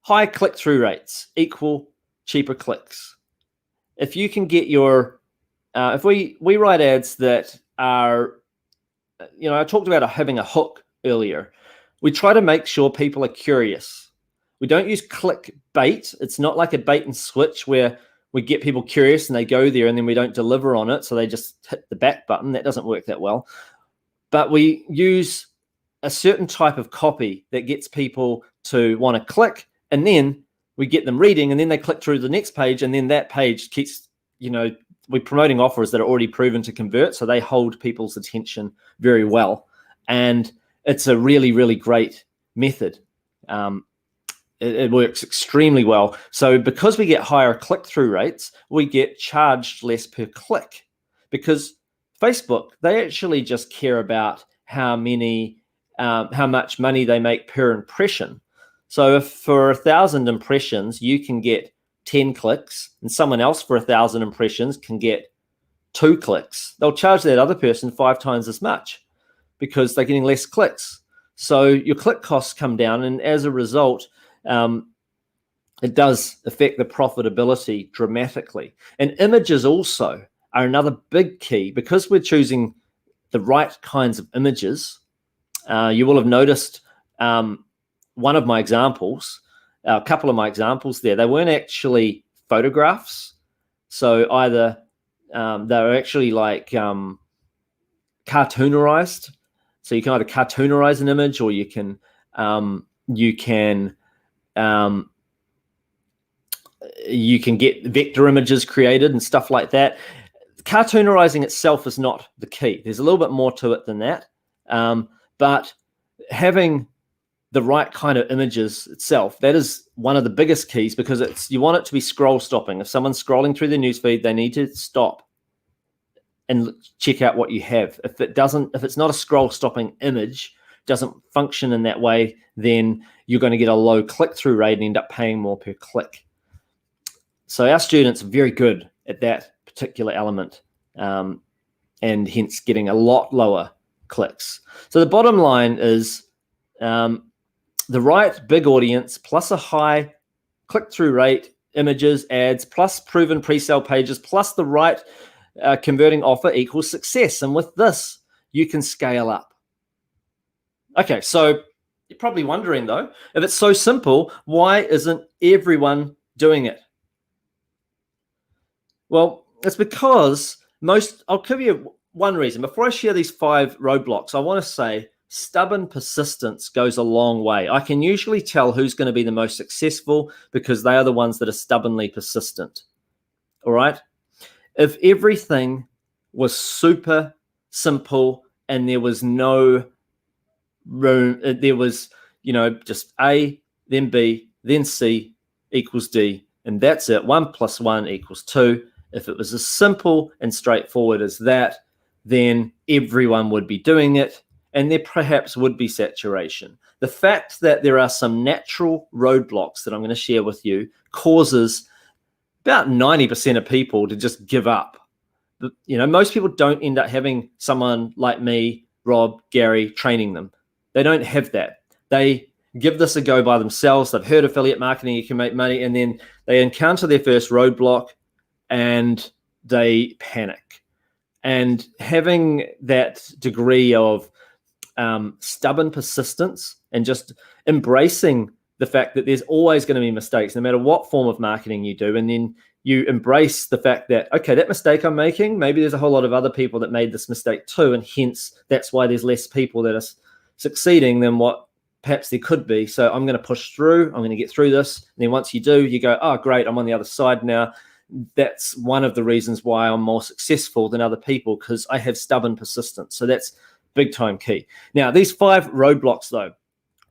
high click-through rates equal cheaper clicks. If you can get if we write ads that are, I talked about having a hook earlier. We try to make sure people are curious. We don't use clickbait. It's not like a bait and switch where we get people curious and they go there and then we don't deliver on it, so they just hit the back button. That doesn't work that well. But we use a certain type of copy that gets people to want to click, and then we get them reading, and then they click through the next page, and then that page keeps, we're promoting offers that are already proven to convert, so they hold people's attention very well. And it's a really, really great method. It works extremely well. So because we get higher click-through rates, we get charged less per click, because Facebook, they actually just care about how much money they make per impression. So if for 1,000 impressions, you can get 10 clicks, and someone else for 1,000 impressions can get 2 clicks, they'll charge that other person 5 times as much because they're getting less clicks. So your click costs come down, and as a result, it does affect the profitability dramatically. And images also are another big key, because we're choosing the right kinds of images. You will have noticed one of my examples, a couple of my examples there, they weren't actually photographs. So either they're actually like cartoonerized. So you can either cartoonerize an image, or you can get vector images created and stuff like that. Cartoonerizing itself is not the key. There's a little bit more to it than that. But having the right kind of images itself, that is one of the biggest keys, because you want it to be scroll stopping. If someone's scrolling through the newsfeed, they need to stop and check out what you have. If it's not a scroll stopping image, doesn't function in that way, then you're going to get a low click-through rate and end up paying more per click. So our students are very good at that particular element, and hence getting a lot lower clicks. So the bottom line is the right big audience plus a high click-through rate, images, ads, plus proven pre-sale pages, plus the right converting offer equals success. And with this, you can scale up. Okay, so you're probably wondering, though, if it's so simple, why isn't everyone doing it? Well, it's because I'll give you one reason. Before I share these 5 roadblocks, I want to say stubborn persistence goes a long way. I can usually tell who's going to be the most successful because they are the ones that are stubbornly persistent. All right? If everything was super simple and there was no room, there was, just A, then B, then C equals D, and that's it. 1 + 1 = 2. If it was as simple and straightforward as that, then everyone would be doing it, and there perhaps would be saturation. The fact that there are some natural roadblocks that I'm going to share with you causes about 90% of people to just give up. Most people don't end up having someone like me, Rob, Gary, training them. They don't have that. They give this a go by themselves. They've heard affiliate marketing, you can make money, and then they encounter their first roadblock and they panic. And having that degree of stubborn persistence and just embracing the fact that there's always going to be mistakes, no matter what form of marketing you do, and then you embrace the fact that, okay, that mistake I'm making, maybe there's a whole lot of other people that made this mistake too, and hence that's why there's less people that are succeeding than what perhaps there could be. So I'm going to push through. I'm going to get through this. And then once you do, you go, oh, great, I'm on the other side now. That's one of the reasons why I'm more successful than other people, because I have stubborn persistence. So that's big time key. Now, these 5 roadblocks though.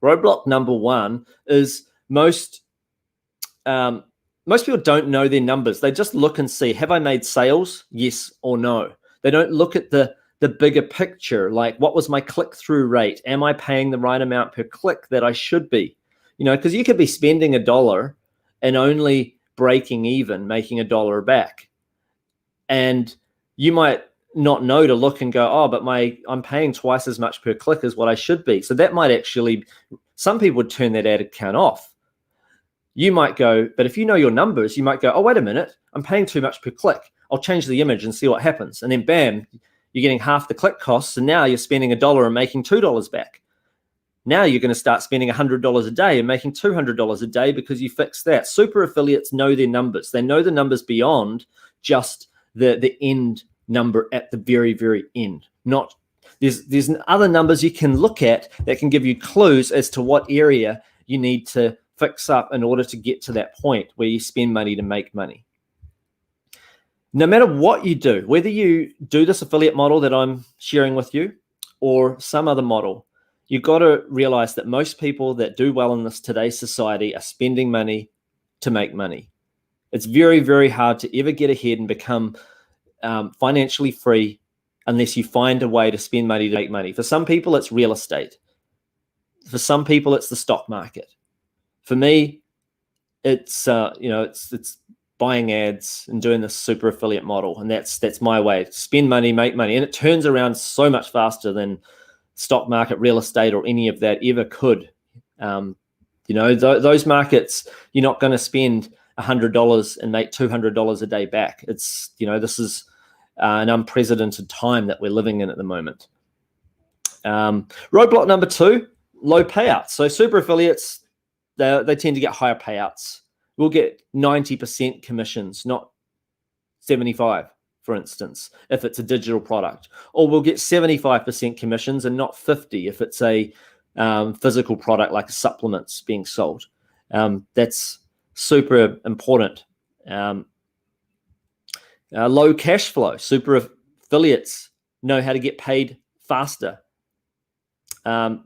Roadblock number 1 is most people don't know their numbers. They just look and see, have I made sales? Yes or no. They don't look at the bigger picture, like what was my click-through rate? Am I paying the right amount per click that I should be? Because you could be spending $1 and only breaking even, making $1 back. And you might not know to look and go, oh, but I'm paying twice as much per click as what I should be. So that might actually, some people would turn that ad account off. You might go, but if you know your numbers, you might go, oh, wait a minute, I'm paying too much per click. I'll change the image and see what happens. And then bam, you're getting half the click costs. And now you're spending $1 and making $2 back. Now you're going to start spending $100 a day and making $200 a day because you fixed that. Super affiliates know their numbers. They know the numbers beyond just the end number at the very, very end. Not there's other numbers you can look at that can give you clues as to what area you need to fix up in order to get to that point where you spend money to make money. No matter what you do, whether you do this affiliate model that I'm sharing with you or some other model, you've got to realize that most people that do well in this today's society are spending money to make money. It's very, very hard to ever get ahead and become financially free unless you find a way to spend money to make money. For some people, it's real estate. For some people, it's the stock market. For me, it's it's buying ads and doing this super affiliate model, and that's my way. Spend money, make money, and it turns around so much faster than stock market, real estate, or any of that ever could. Those markets, you're not going to spend $100 and make $200 a day back. It's this is an unprecedented time that we're living in at the moment. Roadblock number 2, low payouts. So super affiliates, they tend to get higher payouts. We'll get 90% commissions, not 75, for instance, if it's a digital product. Or we'll get 75% commissions and not 50 if it's a physical product like supplements being sold. That's super important. Low cash flow. Super affiliates know how to get paid faster. No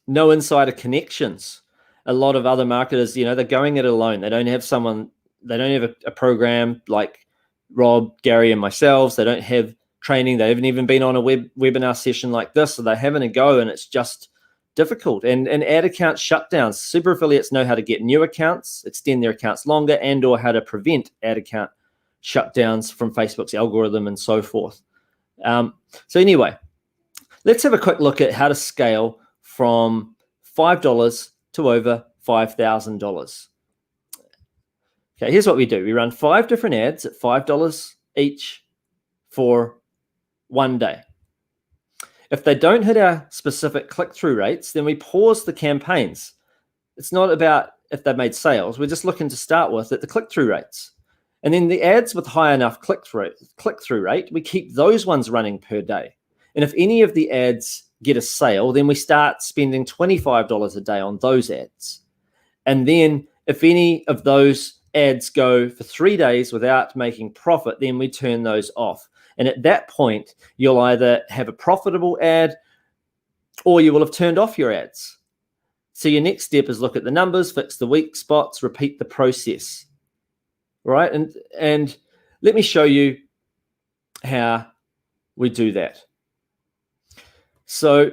insider connections. A lot of other marketers, they're going it alone. They don't have a program like Rob, Gary, and myself. They don't have training. They haven't even been on a webinar session like this. So they're having a go, and it's just difficult. And ad account shutdowns. Super affiliates know how to get new accounts, extend their accounts longer, and or how to prevent ad account shutdowns from Facebook's algorithm and so forth. So anyway, let's have a quick look at how to scale from $5 to over $5,000. Okay, here's what we do. We run 5 different ads at $5 each for 1 day. If they don't hit our specific click-through rates, then we pause the campaigns. It's not about if they've made sales. We're just looking to start with at the click-through rates. And then the ads with high enough click-through rate, we keep those ones running per day. And if any of the ads get a sale, then we start spending $25 a day on those ads. And then if any of those ads go for 3 days without making profit, then we turn those off. And at that point, you'll either have a profitable ad or you will have turned off your ads. So your next step is look at the numbers, fix the weak spots, repeat the process. Right? And let me show you how we do that. So,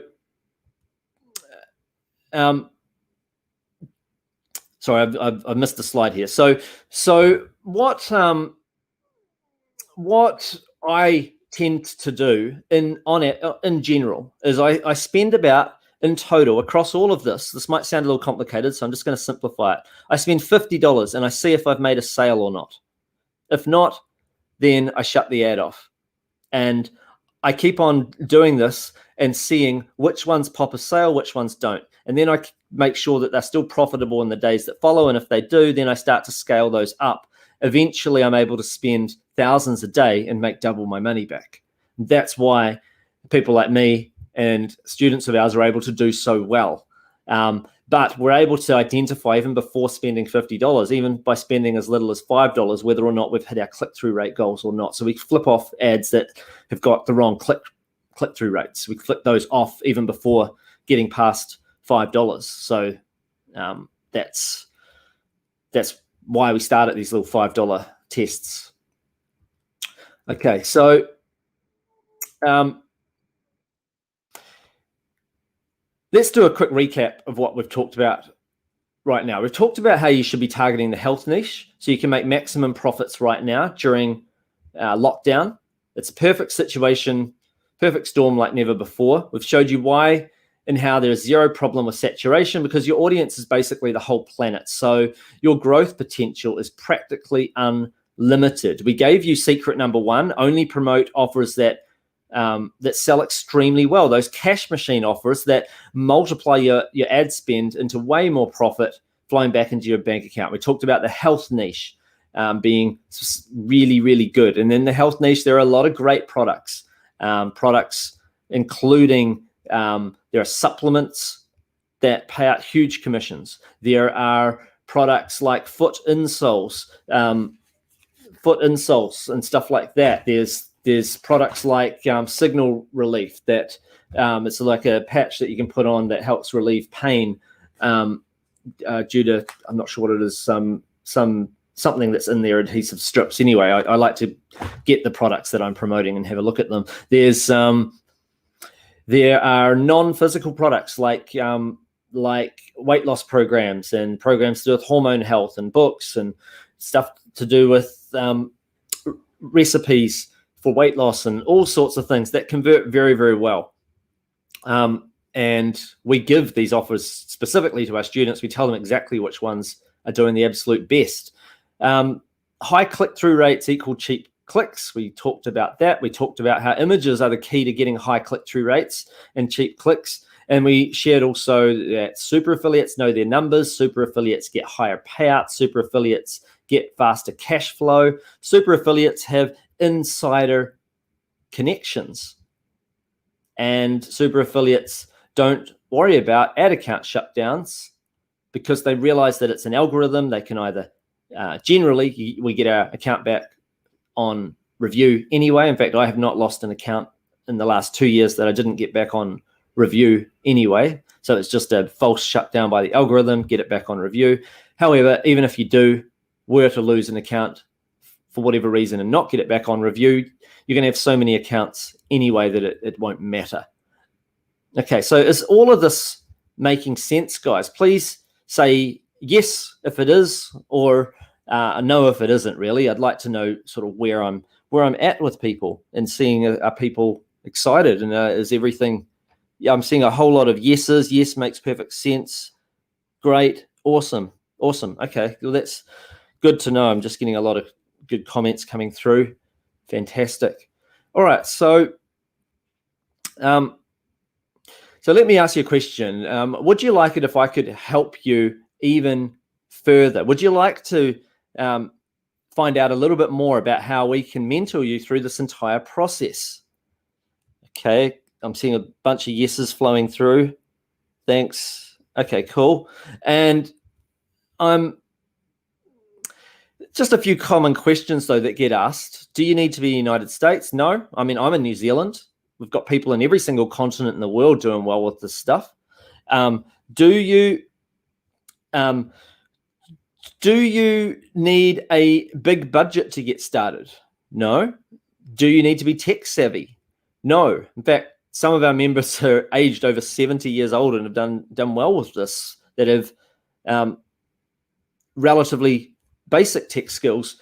sorry, I've missed the slide here. So what I tend to do in general is I spend about, in total across all of this might sound a little complicated, so I'm just going to simplify it. I spend $50 and I see if I've made a sale or not. If not, then I shut the ad off. And I keep on doing this and seeing which ones pop a sale, which ones don't. And then I make sure that they're still profitable in the days that follow. And if they do, then I start to scale those up. Eventually, I'm able to spend thousands a day and make double my money back. That's why people like me and students of ours are able to do so well. But we're able to identify, even before spending $50, even by spending as little as $5, whether or not we've hit our click-through rate goals or not. So we flip off ads that have got the wrong click-through rates. We flip those off even before getting past $5. So that's why we start at these little $5 tests. Okay, so let's do a quick recap of what we've talked about right now. We've talked about how you should be targeting the health niche so you can make maximum profits right now during lockdown. It's a perfect situation, perfect storm like never before. We've showed you why and how there's zero problem with saturation, because your audience is basically the whole planet. So your growth potential is practically unlimited. We gave you secret number one: only promote offers that sell extremely well. Those cash machine offers that multiply your ad spend into way more profit flowing back into your bank account. We talked about the health niche being really, really good. And in the health niche, there are a lot of great products, including there are supplements that pay out huge commissions. There are products like foot insoles and stuff like that. There's products like signal relief that it's like a patch that you can put on that helps relieve pain due to, I'm not sure what it is, something that's in their adhesive strips. Anyway, I like to get the products that I'm promoting and have a look at them. There are non-physical products like weight loss programs and programs to do with hormone health and books and stuff to do with recipes for weight loss and all sorts of things that convert very, very well. And we give these offers specifically to our students. We tell them exactly which ones are doing the absolute best. High click-through rates equal cheap clicks. We talked about that. We talked about how images are the key to getting high click-through rates and cheap clicks. And we shared also that super affiliates know their numbers. Super affiliates get higher payouts. Super affiliates get faster cash flow. Super affiliates have insider connections. And super affiliates don't worry about ad account shutdowns because they realize that it's an algorithm. They can either, generally, we get our account back on review anyway. In fact, I have not lost an account in the last 2 years that I didn't get back on review anyway. So it's just a false shutdown by the algorithm, get it back on review. However, even if you were to lose an account for whatever reason and not get it back on review, you're going to have so many accounts anyway that it won't matter. Okay, so is all of this making sense, guys? Please say yes if it is, or no if it isn't. Really, I'd like to know sort of where I'm at with people and seeing are people excited and is everything. Yeah, I'm seeing a whole lot of yeses. Yes, makes perfect sense. Great, awesome. Okay, well, that's good to know. I'm just getting a lot of good comments coming through. Fantastic. All right, so let me ask you a question. Would you like it if I could help you even further? Would you like to find out a little bit more about how we can mentor you through this entire process? Okay, I'm seeing a bunch of yeses flowing through. Thanks. Okay, cool. And just a few common questions, though, that get asked. Do you need to be in the United States? No. I mean, I'm in New Zealand. We've got people in every single continent in the world doing well with this stuff. Do you need a big budget to get started? No. Do you need to be tech savvy? No. In fact, some of our members are aged over 70 years old and have done well with this, that have relatively basic tech skills.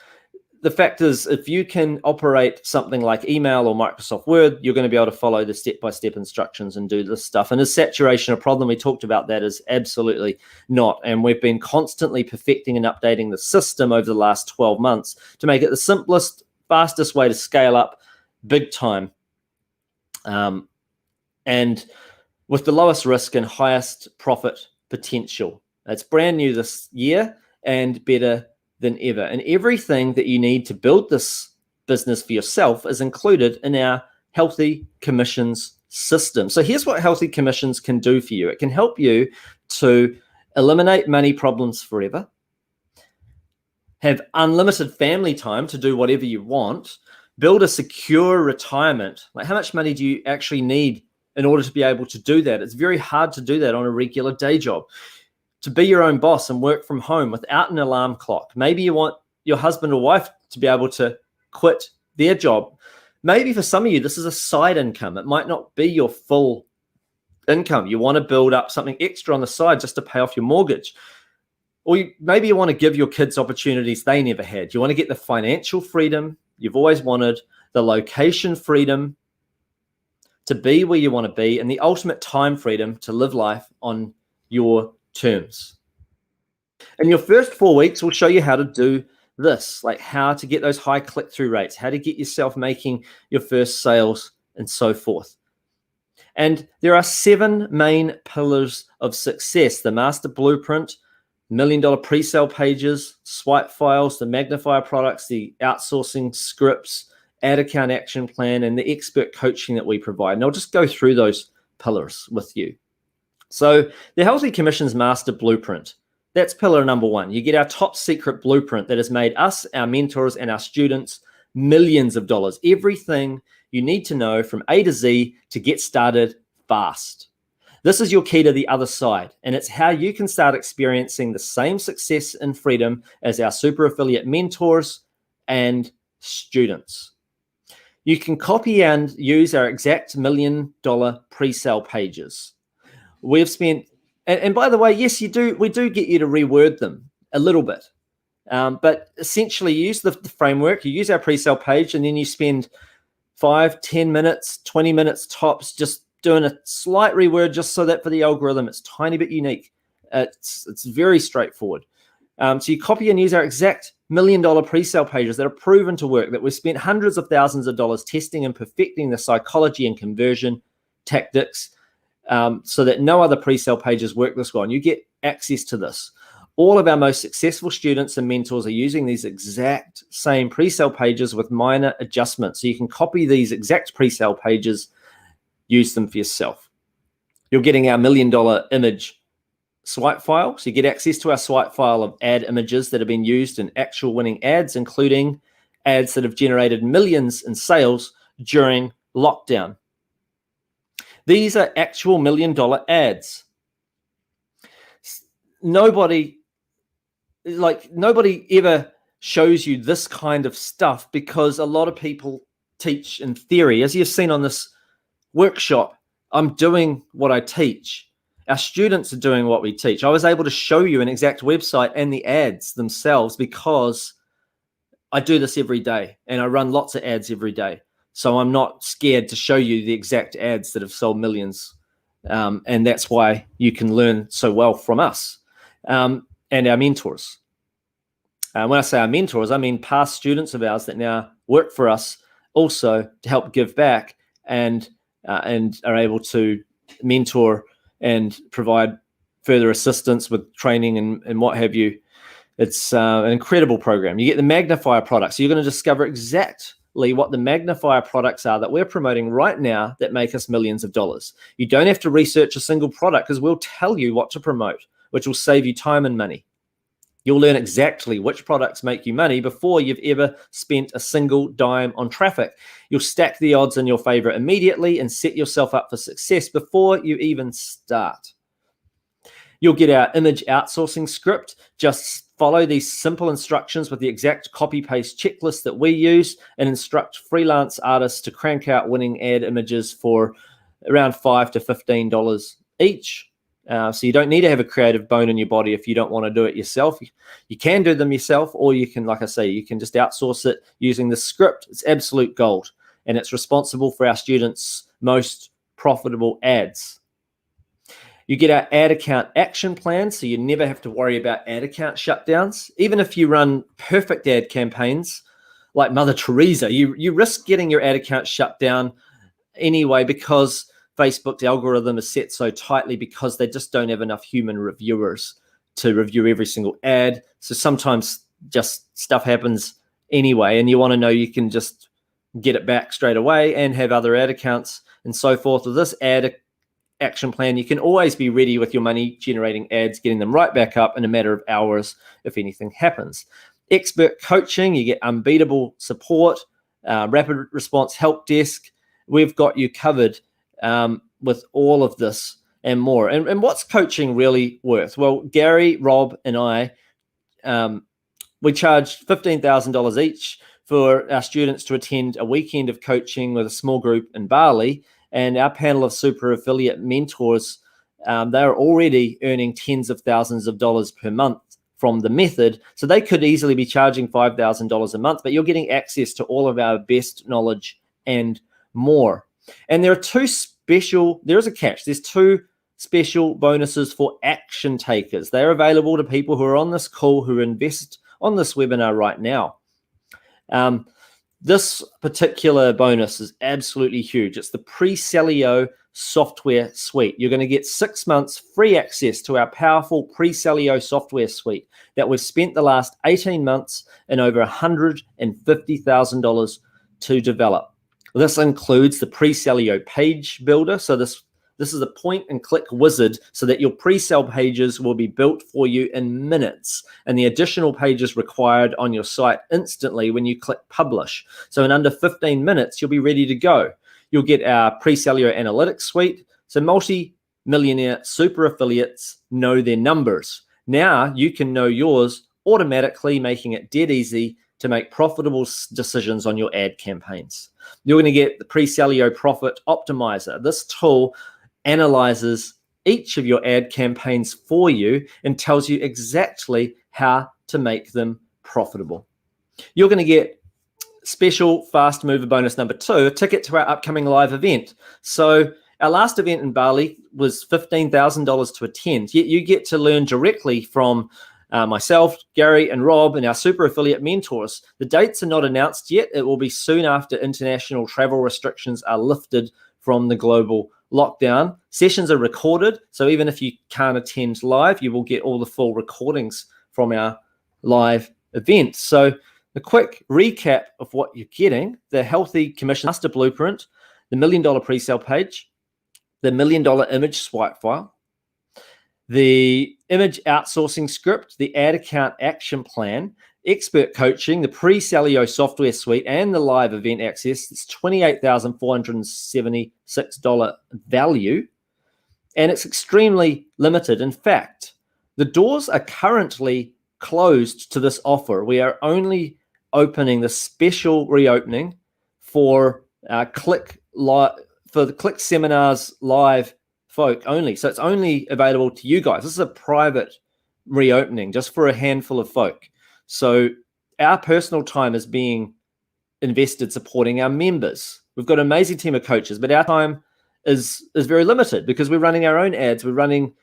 The fact is, if you can operate something like email or Microsoft Word, you're going to be able to follow the step-by-step instructions and do this stuff. And is saturation a problem? We talked about that. Is absolutely not. And we've been constantly perfecting and updating the system over the last 12 months to make it the simplest, fastest way to scale up big time. And with the lowest risk and highest profit potential. It's brand new this year and better than ever. And everything that you need to build this business for yourself is included in our Healthy Commissions system. So here's what Healthy Commissions can do for you. It can help you to eliminate money problems forever, have unlimited family time to do whatever you want, build a secure retirement. Like, how much money do you actually need in order to be able to do that? It's very hard to do that on a regular day job. To be your own boss and work from home without an alarm clock. Maybe you want your husband or wife to be able to quit their job. Maybe for some of you, this is a side income. It might not be your full income. You want to build up something extra on the side just to pay off your mortgage. Or maybe you want to give your kids opportunities they never had. You want to get the financial freedom you've always wanted, the location freedom to be where you want to be, and the ultimate time freedom to live life on your terms. In your first 4 weeks, we'll show you how to do this, like how to get those high click-through rates, how to get yourself making your first sales, and so forth. And there are 7 main pillars of success: the master blueprint, $1 million pre-sale pages, swipe files, the magnifier products, the outsourcing scripts, ad account action plan, and the expert coaching that we provide. And I'll just go through those pillars with you. So the Healthy Commissions Master Blueprint, that's pillar number 1. You get our top secret blueprint that has made us, our mentors, and our students millions of dollars. Everything you need to know from A to Z to get started fast. This is your key to the other side, and it's how you can start experiencing the same success and freedom as our super affiliate mentors and students. You can copy and use our exact $1 million pre-sale pages. We've spent, and by the way, yes, we do get you to reword them a little bit, but essentially use the framework. You use our pre-sale page, and then you spend 5, 10 minutes, 20 minutes tops, just doing a slight reword, just so that for the algorithm, it's a tiny bit unique. It's very straightforward. So you copy and use our exact $1 million pre-sale pages that are proven to work, that we've spent hundreds of thousands of dollars testing and perfecting the psychology and conversion tactics, so that no other pre-sale pages work this well. And you get access to this. All of our most successful students and mentors are using these exact same pre-sale pages with minor adjustments. So you can copy these exact pre-sale pages, use them for yourself. You're getting our $1 million image swipe file. So you get access to our swipe file of ad images that have been used in actual winning ads, including ads that have generated millions in sales during lockdown. These are actual $1 million ads. Nobody ever shows you this kind of stuff, because a lot of people teach in theory. As you've seen on this workshop, I'm doing what I teach. Our students are doing what we teach. I was able to show you an exact website and the ads themselves because I do this every day, and I run lots of ads every day. So I'm not scared to show you the exact ads that have sold millions. And that's why you can learn so well from us and our mentors. When I say our mentors, I mean past students of ours that now work for us also to help give back and are able to mentor and provide further assistance with training and what have you. It's an incredible program. You get the magnifier products. So you're going to discover exactly what the magnifier products are that we're promoting right now that make us millions of dollars. You don't have to research a single product, because we'll tell you what to promote, which will save you time and money. You'll learn exactly which products make you money before you've ever spent a single dime on traffic. You'll stack the odds in your favor immediately and set yourself up for success before you even start. You'll get our image outsourcing script. Just follow these simple instructions with the exact copy-paste checklist that we use, and instruct freelance artists to crank out winning ad images for around $5 to $15 each. So you don't need to have a creative bone in your body if you don't want to do it yourself. You can do them yourself, or you can, like I say, you can just outsource it using the script. It's absolute gold, and it's responsible for our students' most profitable ads. You get our ad account action plan, so you never have to worry about ad account shutdowns. Even if you run perfect ad campaigns like Mother Teresa, you risk getting your ad account shut down anyway, because Facebook's algorithm is set so tightly, because they just don't have enough human reviewers to review every single ad. So sometimes just stuff happens anyway, and you want to know you can just get it back straight away and have other ad accounts and so forth. With this ad action plan, you can always be ready with your money generating ads, getting them right back up in a matter of hours if anything happens. Expert coaching, you get unbeatable support, rapid response help desk. We've got you covered with all of this and more. And what's coaching really worth? Well, Gary, Rob, and I, we charge $15,000 each for our students to attend a weekend of coaching with a small group in Bali. And our panel of super affiliate mentors, they're already earning tens of thousands of dollars per month from the method. So they could easily be charging $5,000 a month, but you're getting access to all of our best knowledge and more. And there is a catch. There's two special bonuses for action takers. They're available to people who are on this call, who invest on this webinar right now. This particular bonus is absolutely huge. It's the Pre-Cellio software suite. You're going to get 6 months free access to our powerful Pre-Cellio software suite that we've spent the last 18 months and over $150,000 to develop. This includes the Pre-Cellio page builder. So this is a point-and-click wizard so that your pre-sale pages will be built for you in minutes, and the additional pages required on your site instantly when you click publish. So in under 15 minutes, you'll be ready to go. You'll get our Pre-Cellio analytics suite. So multi-millionaire super affiliates know their numbers. Now you can know yours automatically, making it dead easy to make profitable decisions on your ad campaigns. You're going to get the Pre-Cellio Profit Optimizer. This tool analyzes each of your ad campaigns for you and tells you exactly how to make them profitable. You're going to get special fast mover bonus number 2, a ticket to our upcoming live event. So our last event in Bali was $15,000 to attend. Yet you get to learn directly from myself, Gary, and Rob, and our super affiliate mentors. The dates are not announced yet. It will be soon after international travel restrictions are lifted from the global lockdown. Sessions are recorded, so even if you can't attend live, you will get all the full recordings from our live event. So a quick recap of what you're getting: the Healthy Commission Master Blueprint, the $1 Million Pre-Sale Page, the $1 Million Image Swipe File, the image outsourcing script, the ad account action plan, expert coaching, the Pre-Cellio software suite, and the live event access. It's $28,476 value, and it's extremely limited. In fact, the doors are currently closed to this offer. We are only opening the special reopening for the ClickSeminars.Live folk only. So it's only available to you guys. This is a private reopening just for a handful of folk. So our personal time is being invested supporting our members. We've got an amazing team of coaches, but our time is very limited because we're running our own ads. We're running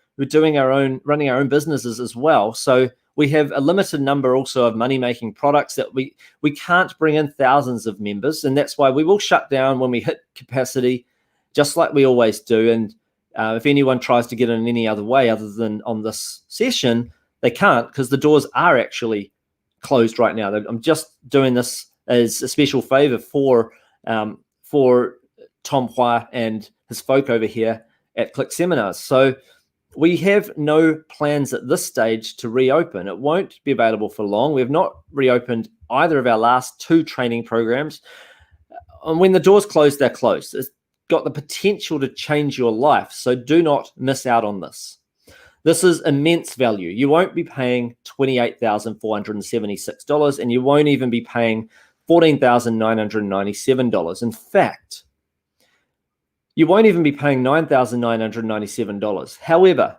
our own businesses as well. So we have a limited number also of money-making products that we can't bring in thousands of members, and that's why we will shut down when we hit capacity, just like we always do. And if anyone tries to get in any other way other than on this session, they can't, because the doors are actually closed right now. I'm just doing this as a special favor for Tom Hua and his folk over here at ClickSeminars. So we have no plans at this stage to reopen. It won't be available for long. We have not reopened either of our last 2 training programs. And when the doors close, they're closed. It's got the potential to change your life. So do not miss out on this. This is immense value. You won't be paying $28,476, and you won't even be paying $14,997. In fact, you won't even be paying $9,997. However,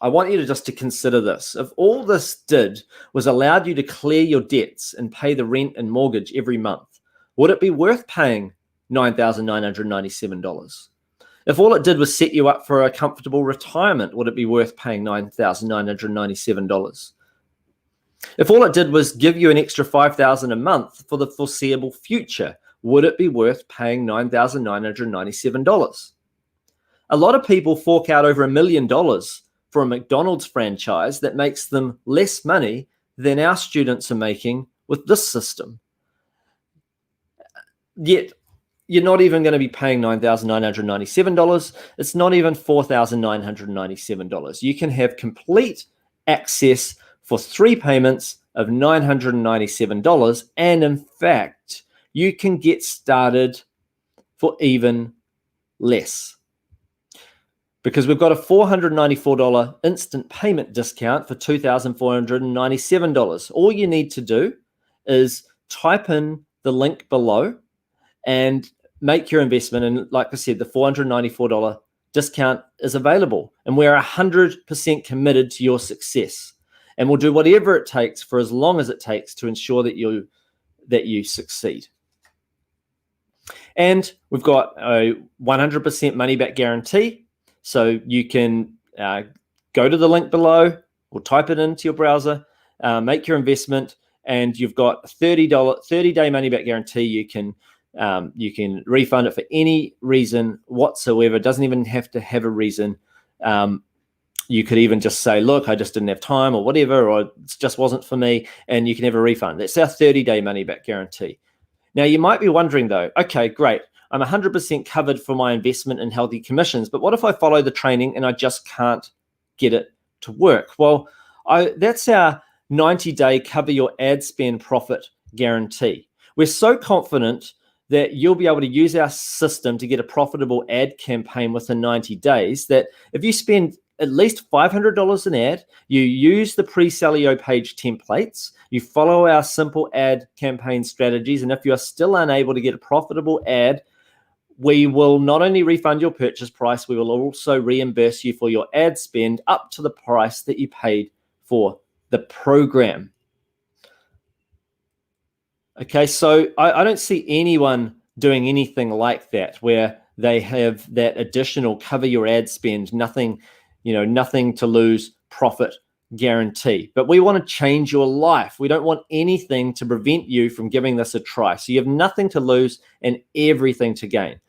I want you to just to consider this. If all this did was allowed you to clear your debts and pay the rent and mortgage every month, would it be worth paying $9,997? If all it did was set you up for a comfortable retirement, would it be worth paying $9,997? If all it did was give you an extra $5,000 a month for the foreseeable future, would it be worth paying $9,997? A lot of people fork out over $1 million for a McDonald's franchise that makes them less money than our students are making with this system. Yet, you're not even going to be paying $9,997. It's not even $4,997. You can have complete access for 3 payments of $997. And in fact, you can get started for even less, because we've got a $494 instant payment discount for $2,497. All you need to do is type in the link below and make your investment. And like I said, the $494 discount is available, and we're 100% committed to your success. And we'll do whatever it takes for as long as it takes to ensure that you succeed. And we've got a 100% money back guarantee. So you can go to the link below or type it into your browser, make your investment, and you've got a $30 money back guarantee. You can refund it for any reason whatsoever. It doesn't even have to have a reason. You could even just say, look, I just didn't have time or whatever, or it just wasn't for me, and you can have a refund. That's our 30-day money back guarantee. Now, you might be wondering though, okay, great. I'm 100% covered for my investment in healthy commissions, but what if I follow the training and I just can't get it to work? Well, that's our 90-day cover your ad spend profit guarantee. We're so confident that you'll be able to use our system to get a profitable ad campaign within 90 days that if you spend at least $500 an ad, you use the pre-Sellio page templates, you follow our simple ad campaign strategies, and if you're still unable to get a profitable ad, we will not only refund your purchase price, we will also reimburse you for your ad spend up to the price that you paid for the program. Okay, so I don't see anyone doing anything like that, where they have that additional cover your ad spend, nothing to lose profit guarantee. But we want to change your life. We don't want anything to prevent you from giving this a try. So you have nothing to lose and everything to gain.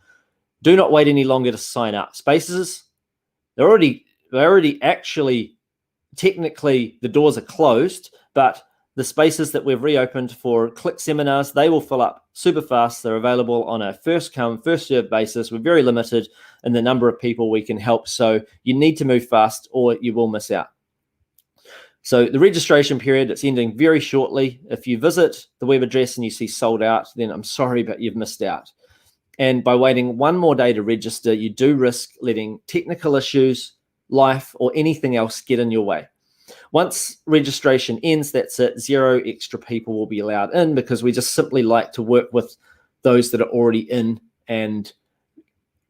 Do not wait any longer to sign up. Spaces, they're already actually, technically the doors are closed, but the spaces that we've reopened for Click Seminars, they will fill up super fast. They're available on a first come, first served basis. We're very limited in the number of people we can help. So you need to move fast or you will miss out. So the registration period, it's ending very shortly. If you visit the web address and you see sold out, then I'm sorry, but you've missed out. And by waiting one more day to register, you do risk letting technical issues, life, or anything else get in your way. Once registration ends, that's it. 0 extra people will be allowed in, because we just simply like to work with those that are already in, and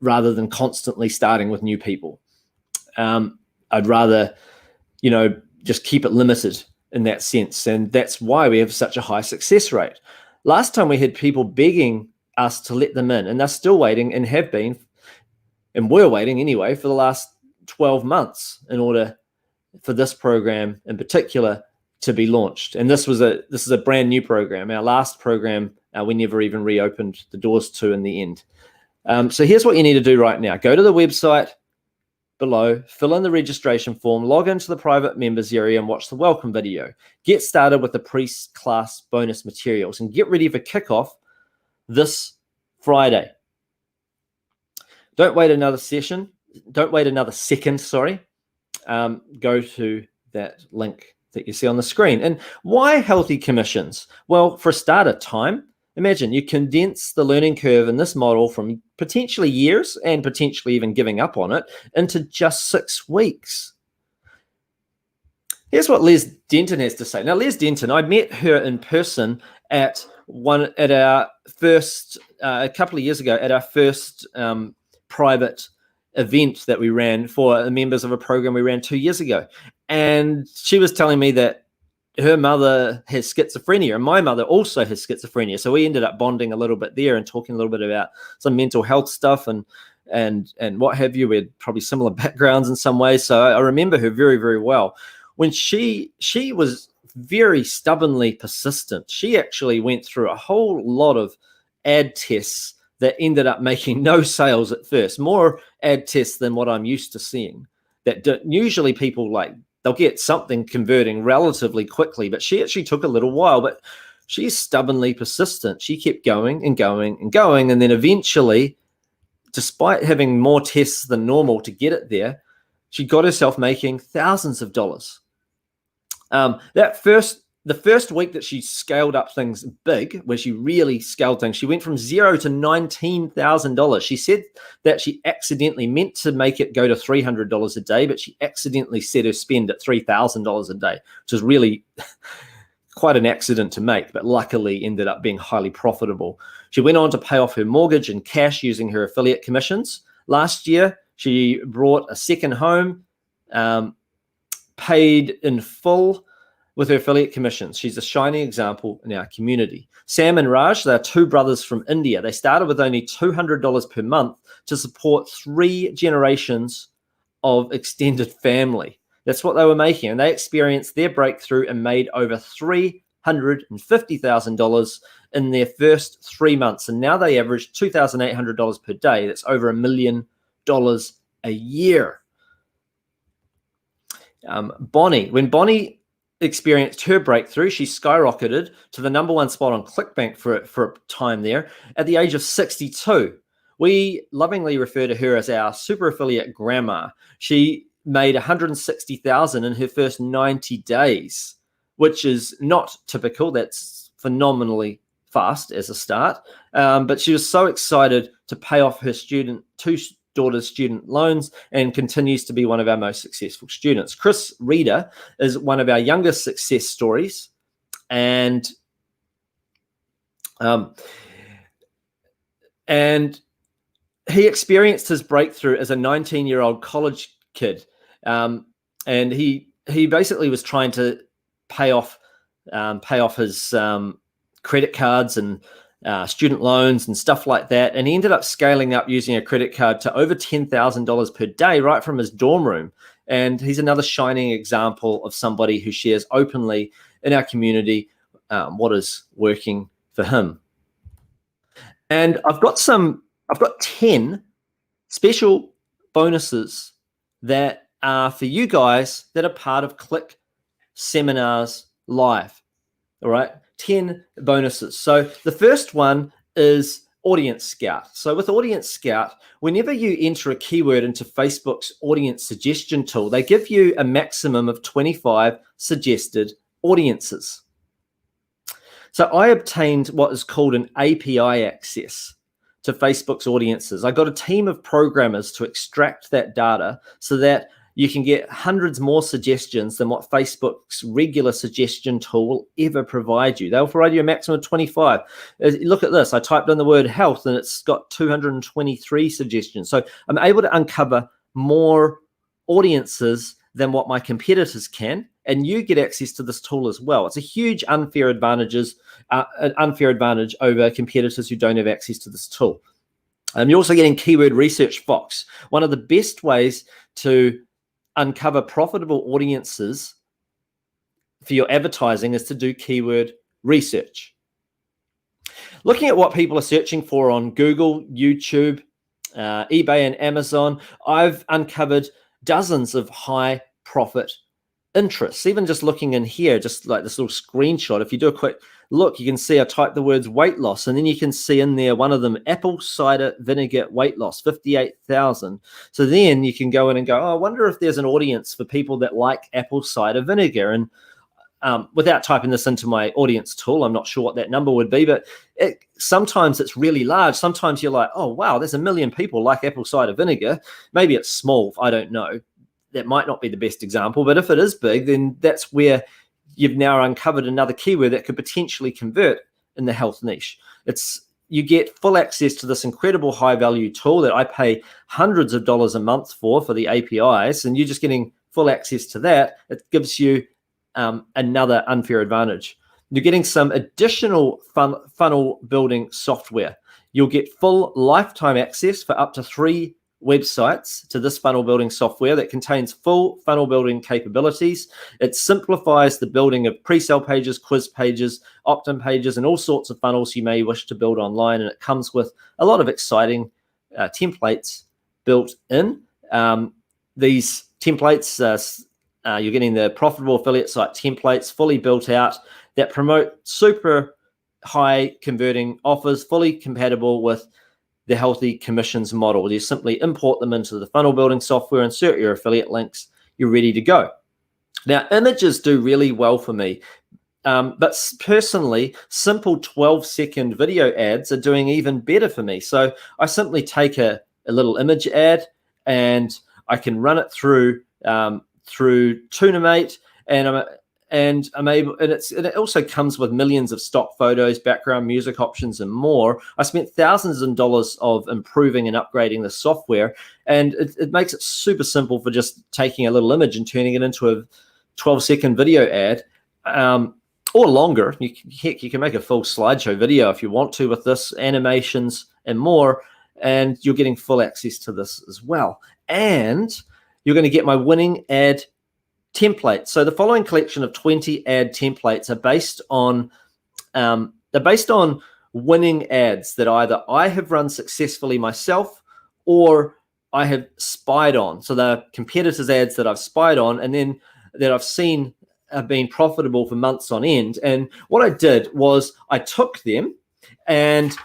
rather than constantly starting with new people. I'd rather, just keep it limited in that sense. And that's why we have such a high success rate. Last time we had people begging us to let them in, and they're still waiting and have been, and were waiting anyway, for the last 12 months in order for this program in particular to be launched. And this is a brand new program. Our last program, we never even reopened the doors to in the end. So here's what you need to do right now. Go to the website below, fill in the registration form, log into the private members area and watch the welcome video. Get started with the pre-class bonus materials and get ready for kickoff this Friday. Don't wait another second, go to that link that you see on the screen. And why healthy commissions? Well, for a starter, time. Imagine you condense the learning curve in this model from potentially years and potentially even giving up on it into just 6 weeks. Here's what Les Denton has to say. Now, Les Denton, I met her in person at our first, a couple of years ago, at our first private event that we ran for the members of a program we ran 2 years ago. And she was telling me that her mother has schizophrenia and my mother also has schizophrenia. So we ended up bonding a little bit there and talking a little bit about some mental health stuff and what have you. We had probably similar backgrounds in some ways. So I remember her very, very well. When she was very stubbornly persistent, she actually went through a whole lot of ad tests that ended up making no sales at first, more ad tests than what I'm used to seeing. That usually people they'll get something converting relatively quickly, but she actually took a little while, but she's stubbornly persistent. She kept going and going and going. And then eventually, despite having more tests than normal to get it there, she got herself making thousands of dollars. The first week that she scaled up things big, where she really scaled things, she went from $0 to $19,000. She said that she accidentally meant to make it go to $300 a day, but she accidentally set her spend at $3,000 a day, which is really quite an accident to make, but luckily ended up being highly profitable. She went on to pay off her mortgage in cash using her affiliate commissions. Last year, she bought a second home, paid in full with her affiliate commissions. She's a shining example in our community. Sam and Raj, they're two brothers from India. They started with only $200 per month to support 3 generations of extended family. That's what they were making. And they experienced their breakthrough and made over $350,000 in their first 3 months. And now they average $2,800 per day. That's over $1 million a year. Bonnie, when Bonnie experienced her breakthrough, she skyrocketed to the #1 spot on ClickBank for a time there at the age of 62. We lovingly refer to her as our super affiliate grandma. She made $160,000 in her first 90 days, which is not typical. That's phenomenally fast as a start. But she was so excited to pay off her two daughter's student loans and continues to be one of our most successful students. Chris Reeder is one of our youngest success stories, and he experienced his breakthrough as a 19-year-old college kid, and he basically was trying to pay off his credit cards and student loans and stuff like that. And he ended up scaling up using a credit card to over $10,000 per day right from his dorm room. And he's another shining example of somebody who shares openly in our community what is working for him. And I've got 10 special bonuses that are for you guys that are part of ClickSeminars.Live. All right. 10 bonuses. So the first one is Audience Scout. So with Audience Scout, whenever you enter a keyword into Facebook's audience suggestion tool, they give you a maximum of 25 suggested audiences. So I obtained what is called an API access to Facebook's audiences. I got a team of programmers to extract that data so that you can get hundreds more suggestions than what Facebook's regular suggestion tool will ever provide you. They'll provide you a maximum of 25. Look at this. I typed in the word health and it's got 223 suggestions. So I'm able to uncover more audiences than what my competitors can. And you get access to this tool as well. It's a huge unfair advantage over competitors who don't have access to this tool. You're also getting Keyword Research Fox. One of the best ways to uncover profitable audiences for your advertising is to do keyword research. Looking at what people are searching for on Google, YouTube, eBay, and Amazon, I've uncovered dozens of high profit interests. Even just looking in here, just like this little screenshot, if you do a quick look, you can see I typed the words weight loss, and then you can see in there one of them, apple cider vinegar weight loss, 58,000. So then you can go in and go, oh, I wonder if there's an audience for people that like apple cider vinegar. And without typing this into my audience tool, I'm not sure what that number would be, but sometimes it's really large. Sometimes you're like, oh, wow, there's 1 million people like apple cider vinegar. Maybe it's small. I don't know. That might not be the best example, but if it is big, then that's where you've now uncovered another keyword that could potentially convert in the health niche. It's you get full access to this incredible high value tool that I pay hundreds of dollars a month for the APIs, and you're just getting full access to that. It gives you another unfair advantage. You're getting some additional funnel building software. You'll get full lifetime access for up to 3 websites to this funnel building software that contains full funnel building capabilities. It simplifies the building of pre-sale pages, quiz pages, opt-in pages, and all sorts of funnels you may wish to build online. And it comes with a lot of exciting templates built in. These templates, you're getting the profitable affiliate site templates fully built out that promote super high converting offers, fully compatible with the healthy commissions model. You simply import them into the funnel building software, insert your affiliate links, you're ready to go. Now, images do really well for me, but personally, simple 12-second video ads are doing even better for me. So I simply take a little image ad and I can run it through Tunimate, and I'm able, and it also comes with millions of stock photos, background music options, and more. I spent thousands of dollars of improving and upgrading the software, and it makes it super simple for just taking a little image and turning it into a 12-second video ad, or longer. Heck, you can make a full slideshow video if you want to with this, animations and more, and you're getting full access to this as well. And you're going to get my winning ad template. So the following collection of 20 ad templates are based on winning ads that either I have run successfully myself or I have spied on. So they're competitors' ads that I've spied on and then that I've seen have been profitable for months on end. And what I did was I took them and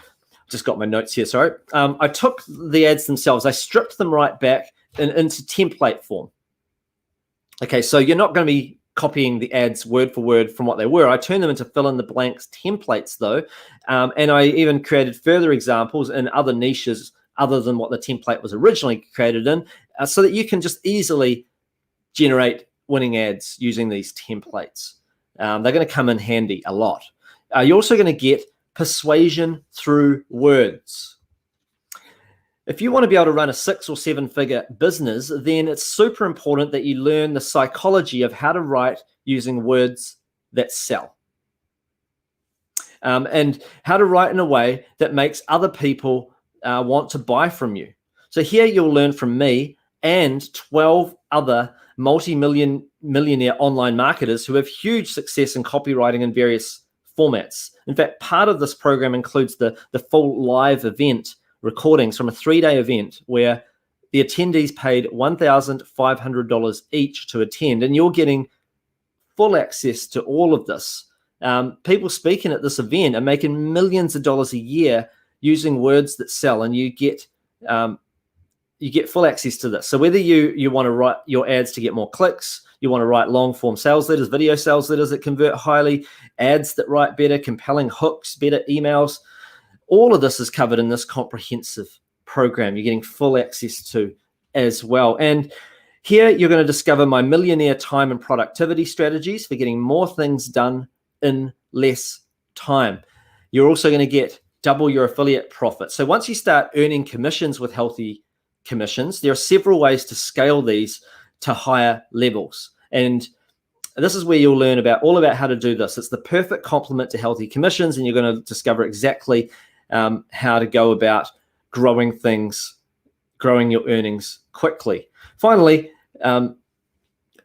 just got my notes here, sorry. I took the ads themselves, I stripped them right back into template form. Okay, so you're not going to be copying the ads word for word from what they were. I turned them into fill in the blanks templates though. And I even created further examples in other niches other than what the template was originally created in, so that you can just easily generate winning ads using these templates. They're going to come in handy a lot. You're also going to get persuasion through words. If you want to be able to run a 6 or 7-figure business, then it's super important that you learn the psychology of how to write using words that sell. And how to write in a way that makes other people want to buy from you. So here you'll learn from me and 12 other multi-millionaire online marketers who have huge success in copywriting in various formats. In fact, part of this program includes the full live event recordings from a 3-day event where the attendees paid $1,500 each to attend, and you're getting full access to all of this. People speaking at this event are making millions of dollars a year using words that sell, and you get full access to this. So whether you want to write your ads to get more clicks, you want to write long form sales letters, video sales letters that convert highly, ads that write better, compelling hooks, better emails, all of this is covered in this comprehensive program you're getting full access to as well. And here you're going to discover my millionaire time and productivity strategies for getting more things done in less time. You're also going to get double your affiliate profit. So once you start earning commissions with healthy commissions, there are several ways to scale these to higher levels. And this is where you'll learn all about how to do this. It's the perfect complement to healthy commissions, and you're going to discover exactly how to go about growing your earnings quickly. Finally,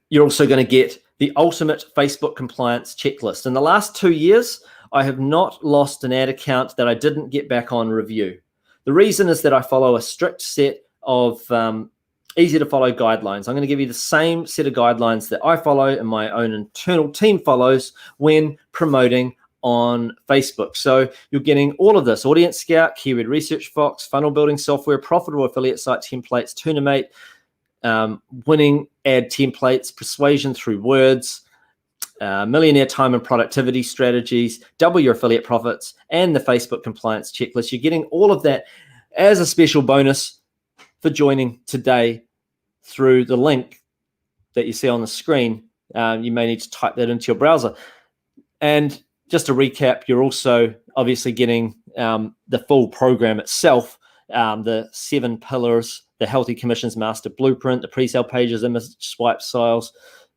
you're also going to get the ultimate Facebook compliance checklist. In the last 2 years, I have not lost an ad account that I didn't get back on review. The reason is that I follow a strict set of easy to follow guidelines. I'm going to give you the same set of guidelines that I follow and my own internal team follows when promoting on Facebook. So you're getting all of this: Audience Scout, Keyword Research Fox, funnel building software, profitable affiliate site templates, Tunimate, winning ad templates, persuasion through words, millionaire time and productivity strategies, double your affiliate profits, and the Facebook compliance checklist. You're getting all of that as a special bonus for joining today through the link that you see on the screen. You may need to type that into your browser. And just to recap, you're also obviously getting the full program itself, the 7 pillars, the Healthy Commissions Master Blueprint, the pre-sale pages, image swipe styles,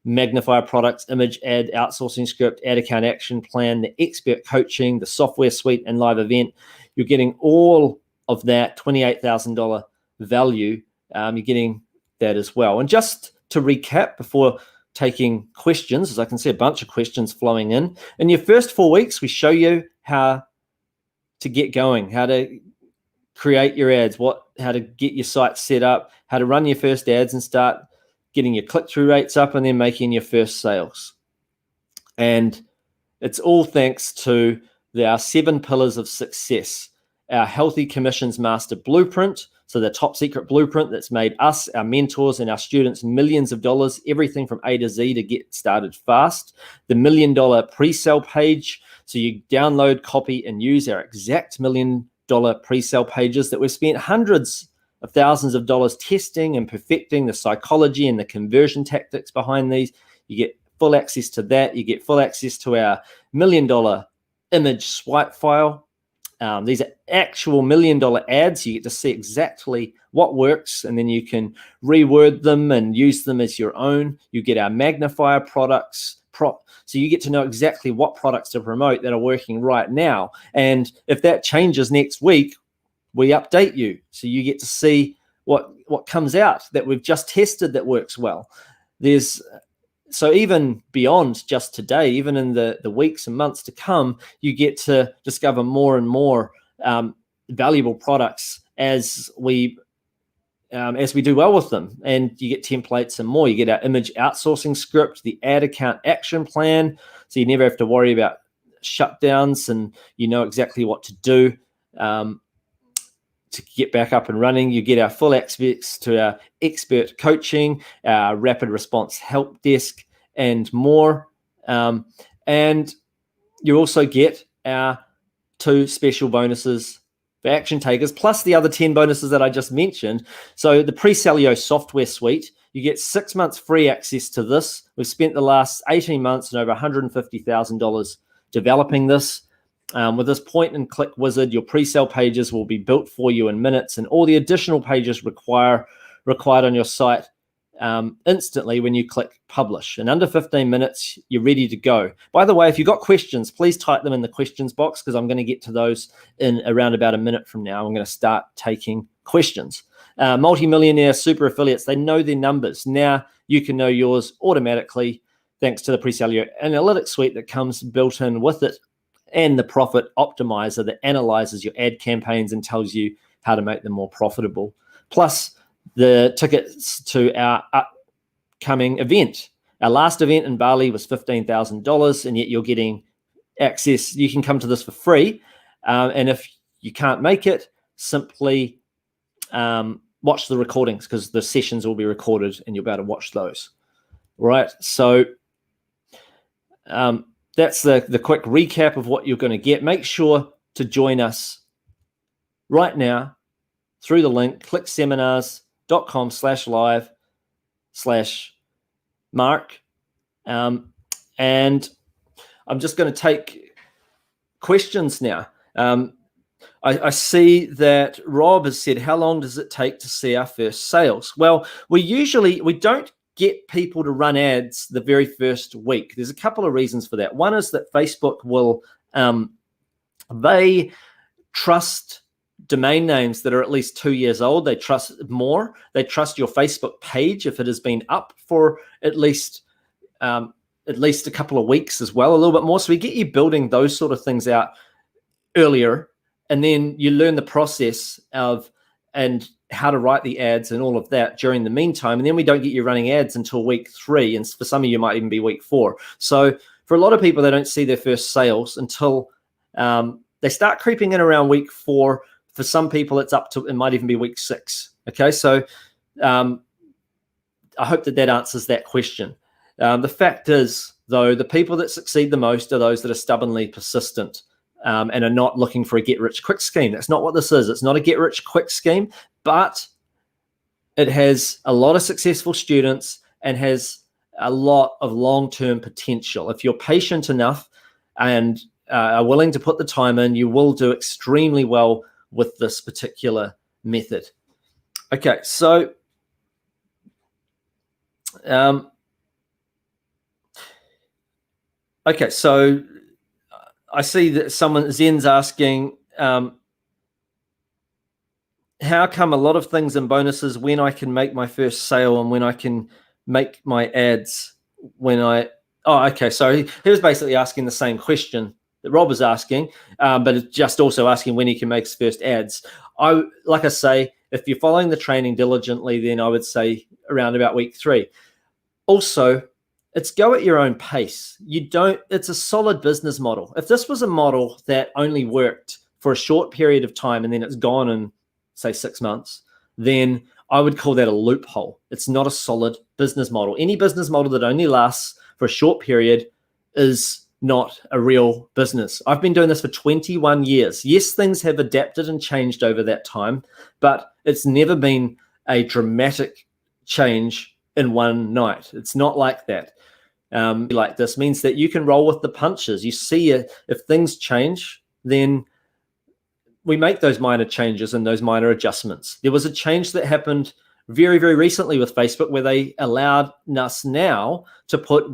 magnifier products, image ad outsourcing script, ad account action plan, the expert coaching, the software suite, and live event. You're getting all of that $28,000 value. You're getting that as well. And just to recap before taking questions, as I can see a bunch of questions flowing in your first 4 weeks, we show you how to get going, how to create your ads, how to get your site set up, how to run your first ads and start getting your click-through rates up and then making your first sales. And it's all thanks to our 7 pillars of success, our Healthy Commissions Master Blueprint, so the top secret blueprint that's made us, our mentors, and our students millions of dollars, everything from A to Z to get started fast. The $1 million pre-sale page, so you download, copy, and use our exact $1 million pre-sale pages that we've spent hundreds of thousands of dollars testing and perfecting the psychology and the conversion tactics behind these. You get full access to that. You get full access to our $1 million image swipe file. These are actual $1 million ads. You get to see exactly what works, and then you can reword them and use them as your own. You get our magnifier products. So you get to know exactly what products to promote that are working right now. And if that changes next week, we update you. So you get to see what comes out that we've just tested that works well. So even beyond just today, even in the weeks and months to come, you get to discover more and more valuable products as we do well with them. And you get templates and more. You get our image outsourcing script, the ad account action plan, so you never have to worry about shutdowns, and you know exactly what to do to get back up and running. You get our full access to our expert coaching, our rapid response help desk, and more. And you also get our 2 special bonuses for action takers, plus the other 10 bonuses that I just mentioned. So the Pre-Salio software suite, you get 6 months free access to this. We've spent the last 18 months and over $150,000 developing this. With this point-and-click wizard, your pre-sale pages will be built for you in minutes, and all the additional pages required on your site instantly when you click publish. In under 15 minutes, you're ready to go. By the way, if you've got questions, please type them in the questions box, because I'm going to get to those in around about a minute from now. I'm going to start taking questions. Multi-millionaire super affiliates, they know their numbers. Now you can know yours automatically thanks to the Pre-Salio analytics suite that comes built in with it, and the profit optimizer that analyzes your ad campaigns and tells you how to make them more profitable. Plus the tickets to our upcoming event. Our last event in Bali was $15,000, and yet you're getting access. You can come to this for free. And if you can't make it, simply watch the recordings, because the sessions will be recorded and you'll be able to watch those. Right. So that's the quick recap of what you're going to get. Make sure to join us right now through the link, ClickSeminars.com/live/Mark. And I'm just going to take questions now. I see that Rob has said, how long does it take to see our first sales? Well, we don't get people to run ads the very first week. There's a couple of reasons for that. One is that Facebook will, they trust domain names that are at least 2 years old. They trust more. They trust your Facebook page if it has been up for at least a couple of weeks as well, a little bit more. So we get you building those sort of things out earlier, and then you learn the process of and how to write the ads and all of that during the meantime. And then we don't get you running ads until week 3. And for some of you, might even be week 4. So for a lot of people, they don't see their first sales until they start creeping in around week 4. For some people, it might even be week 6. Okay. So I hope that answers that question. The fact is, though, the people that succeed the most are those that are stubbornly persistent and are not looking for a get-rich-quick scheme. That's not what this is. It's not a get-rich-quick scheme, but it has a lot of successful students and has a lot of long-term potential. If you're patient enough and are willing to put the time in, you will do extremely well with this particular method. Okay, so I see that Zen's asking, how come a lot of things in bonuses when I can make my first sale and when I can make my ads okay, so he was basically asking the same question that Rob was asking, but it's just also asking when he can make his first ads. Like I say, if you're following the training diligently, then I would say around about week 3. Also, it's go at your own pace. It's a solid business model. If this was a model that only worked for a short period of time and then it's gone in, say, 6 months, then I would call that a loophole. It's not a solid business model. Any business model that only lasts for a short period is not a real business. I've been doing this for 21 years. Yes, things have adapted and changed over that time, but it's never been a dramatic change in one night. It's not like that. Like this means that you can roll with the punches. You see, if things change, then we make those minor changes and those minor adjustments. There was a change that happened very, very recently with Facebook where they allowed us now to put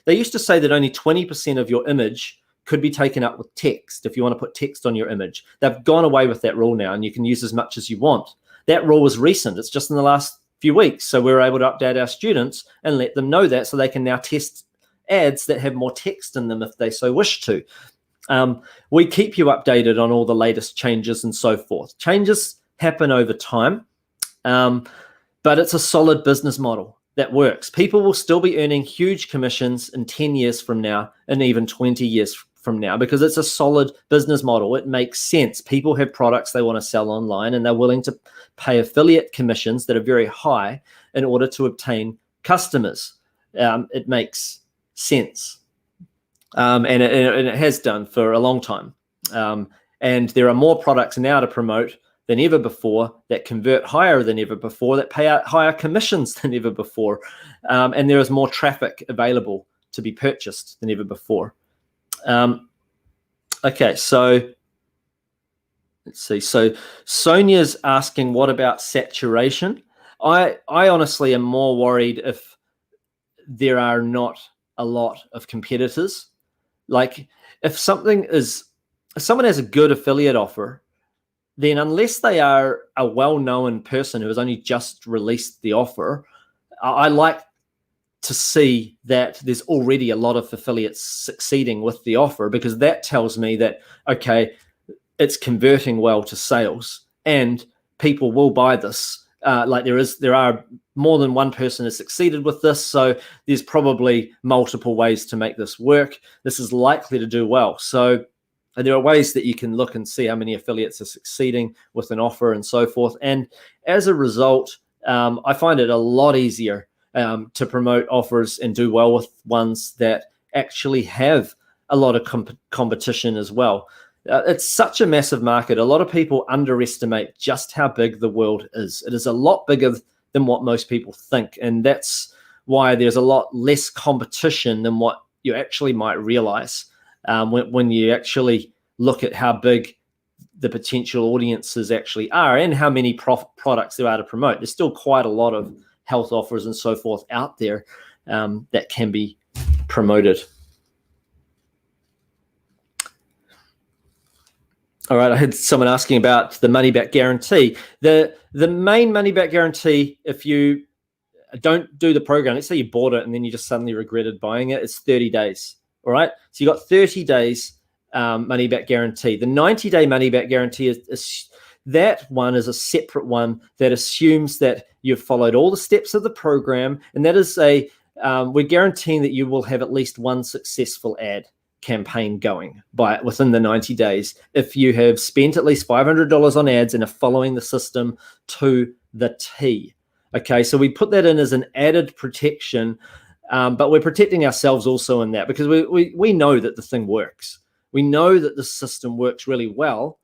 they used to say that only 20% of your image could be taken up with text if you want to put text on your image. They've gone away with that rule now, and you can use as much as you want. That rule was recent. It's just in the last few weeks. So we're able to update our students and let them know that so they can now test ads that have more text in them if they so wish to. We keep you updated on all the latest changes and so forth. Changes happen over time, but it's a solid business model that works. People will still be earning huge commissions in 10 years from now and even 20 years from now because it's a solid business model. It makes sense. People have products they want to sell online and they're willing to pay affiliate commissions that are very high in order to obtain customers. It makes sense. And it has done for a long time. And there are more products now to promote than ever before that convert higher than ever before, that pay out higher commissions than ever before. And there is more traffic available to be purchased than ever before. Okay, so let's see. So Sonia's asking, what about saturation? I honestly am more worried if there are not a lot of competitors. Like if someone has a good affiliate offer, then unless they are a well-known person who has only just released the offer, I like to see that there's already a lot of affiliates succeeding with the offer, because that tells me that, okay, it's converting well to sales and people will buy this. Like there are more than one person has succeeded with this, so there's probably multiple ways to make this work. This is likely to do well. So there are ways that you can look and see how many affiliates are succeeding with an offer and so forth. And as a result, I find it a lot easier to promote offers and do well with ones that actually have a lot of competition as well. It's such a massive market. A lot of people underestimate just how big the world is. It is a lot bigger than what most people think. And that's why there's a lot less competition than what you actually might realize when you actually look at how big the potential audiences actually are and how many products there are to promote. There's still quite a lot of health offers and so forth out there that can be promoted. All right, I had someone asking about the money back guarantee. The main money back guarantee, if you don't do the program, let's say you bought it and then you just suddenly regretted buying it, it's 30 days. All right, so you got 30 days money back guarantee. The 90-day money back guarantee is that one is a separate one that assumes that you've followed all the steps of the program, and that is we're guaranteeing that you will have at least one successful ad campaign going within the 90 days if you have spent at least $500 on ads and are following the system to the T. Okay, so we put that in as an added protection, but we're protecting ourselves also in that, because we know that the thing works. We know that the system works really well,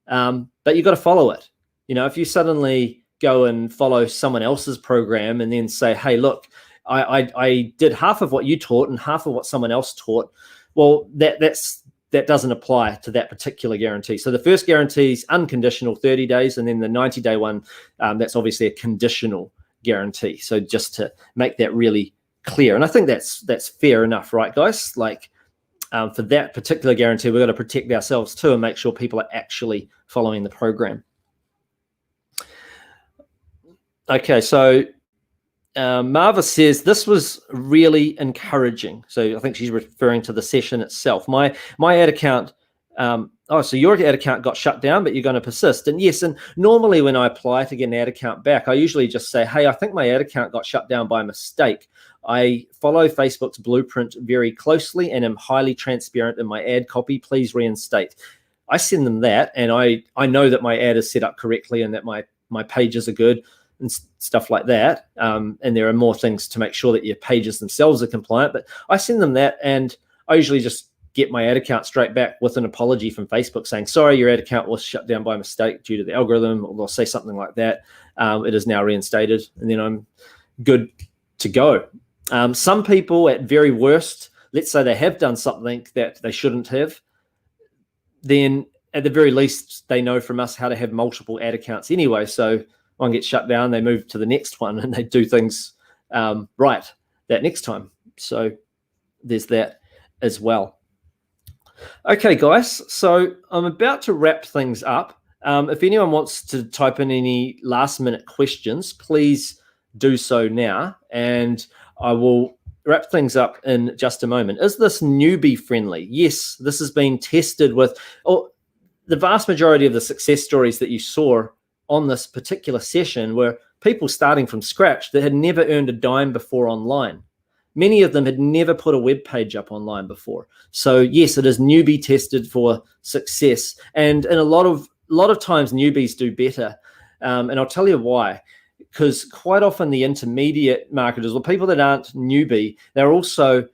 but you've got to follow it. You know, if you suddenly go and follow someone else's program and then say, hey, look, I did half of what you taught and half of what someone else taught. Well, that doesn't apply to that particular guarantee. So the first guarantee is unconditional, 30 days, and then the 90-day one, that's obviously a conditional guarantee. So just to make that really clear, and I think that's fair enough, right, guys? Like for that particular guarantee, we've got to protect ourselves too and make sure people are actually following the program. Okay, so Marva says this was really encouraging. So I think she's referring to the session itself. My ad account, so your ad account got shut down, but you're going to persist. And yes, and normally when I apply to get an ad account back, I usually just say, hey, I think my ad account got shut down by mistake. I follow Facebook's blueprint very closely and am highly transparent in my ad copy. Please reinstate. I send them that, and I know that my ad is set up correctly and that my pages are good and stuff like that. And there are more things to make sure that your pages themselves are compliant. But I send them that, and I usually just get my ad account straight back with an apology from Facebook saying, sorry, your ad account was shut down by mistake due to the algorithm, or they'll say something like that. It is now reinstated, and then I'm good to go. Some people at very worst, let's say they have done something that they shouldn't have, then at the very least, they know from us how to have multiple ad accounts anyway. So one gets shut down, they move to the next one, and they do things right that next time. So there's that as well. Okay, guys, so I'm about to wrap things up. If anyone wants to type in any last minute questions, please do so now, and I will wrap things up in just a moment. Is this newbie friendly? Yes, this has been tested with the vast majority of the success stories that you saw on this particular session were people starting from scratch that had never earned a dime before online. Many of them had never put a web page up online before. So yes, it is newbie tested for success. And a lot of times newbies do better. And I'll tell you why. Because quite often the intermediate marketers, or people that aren't newbie, they're also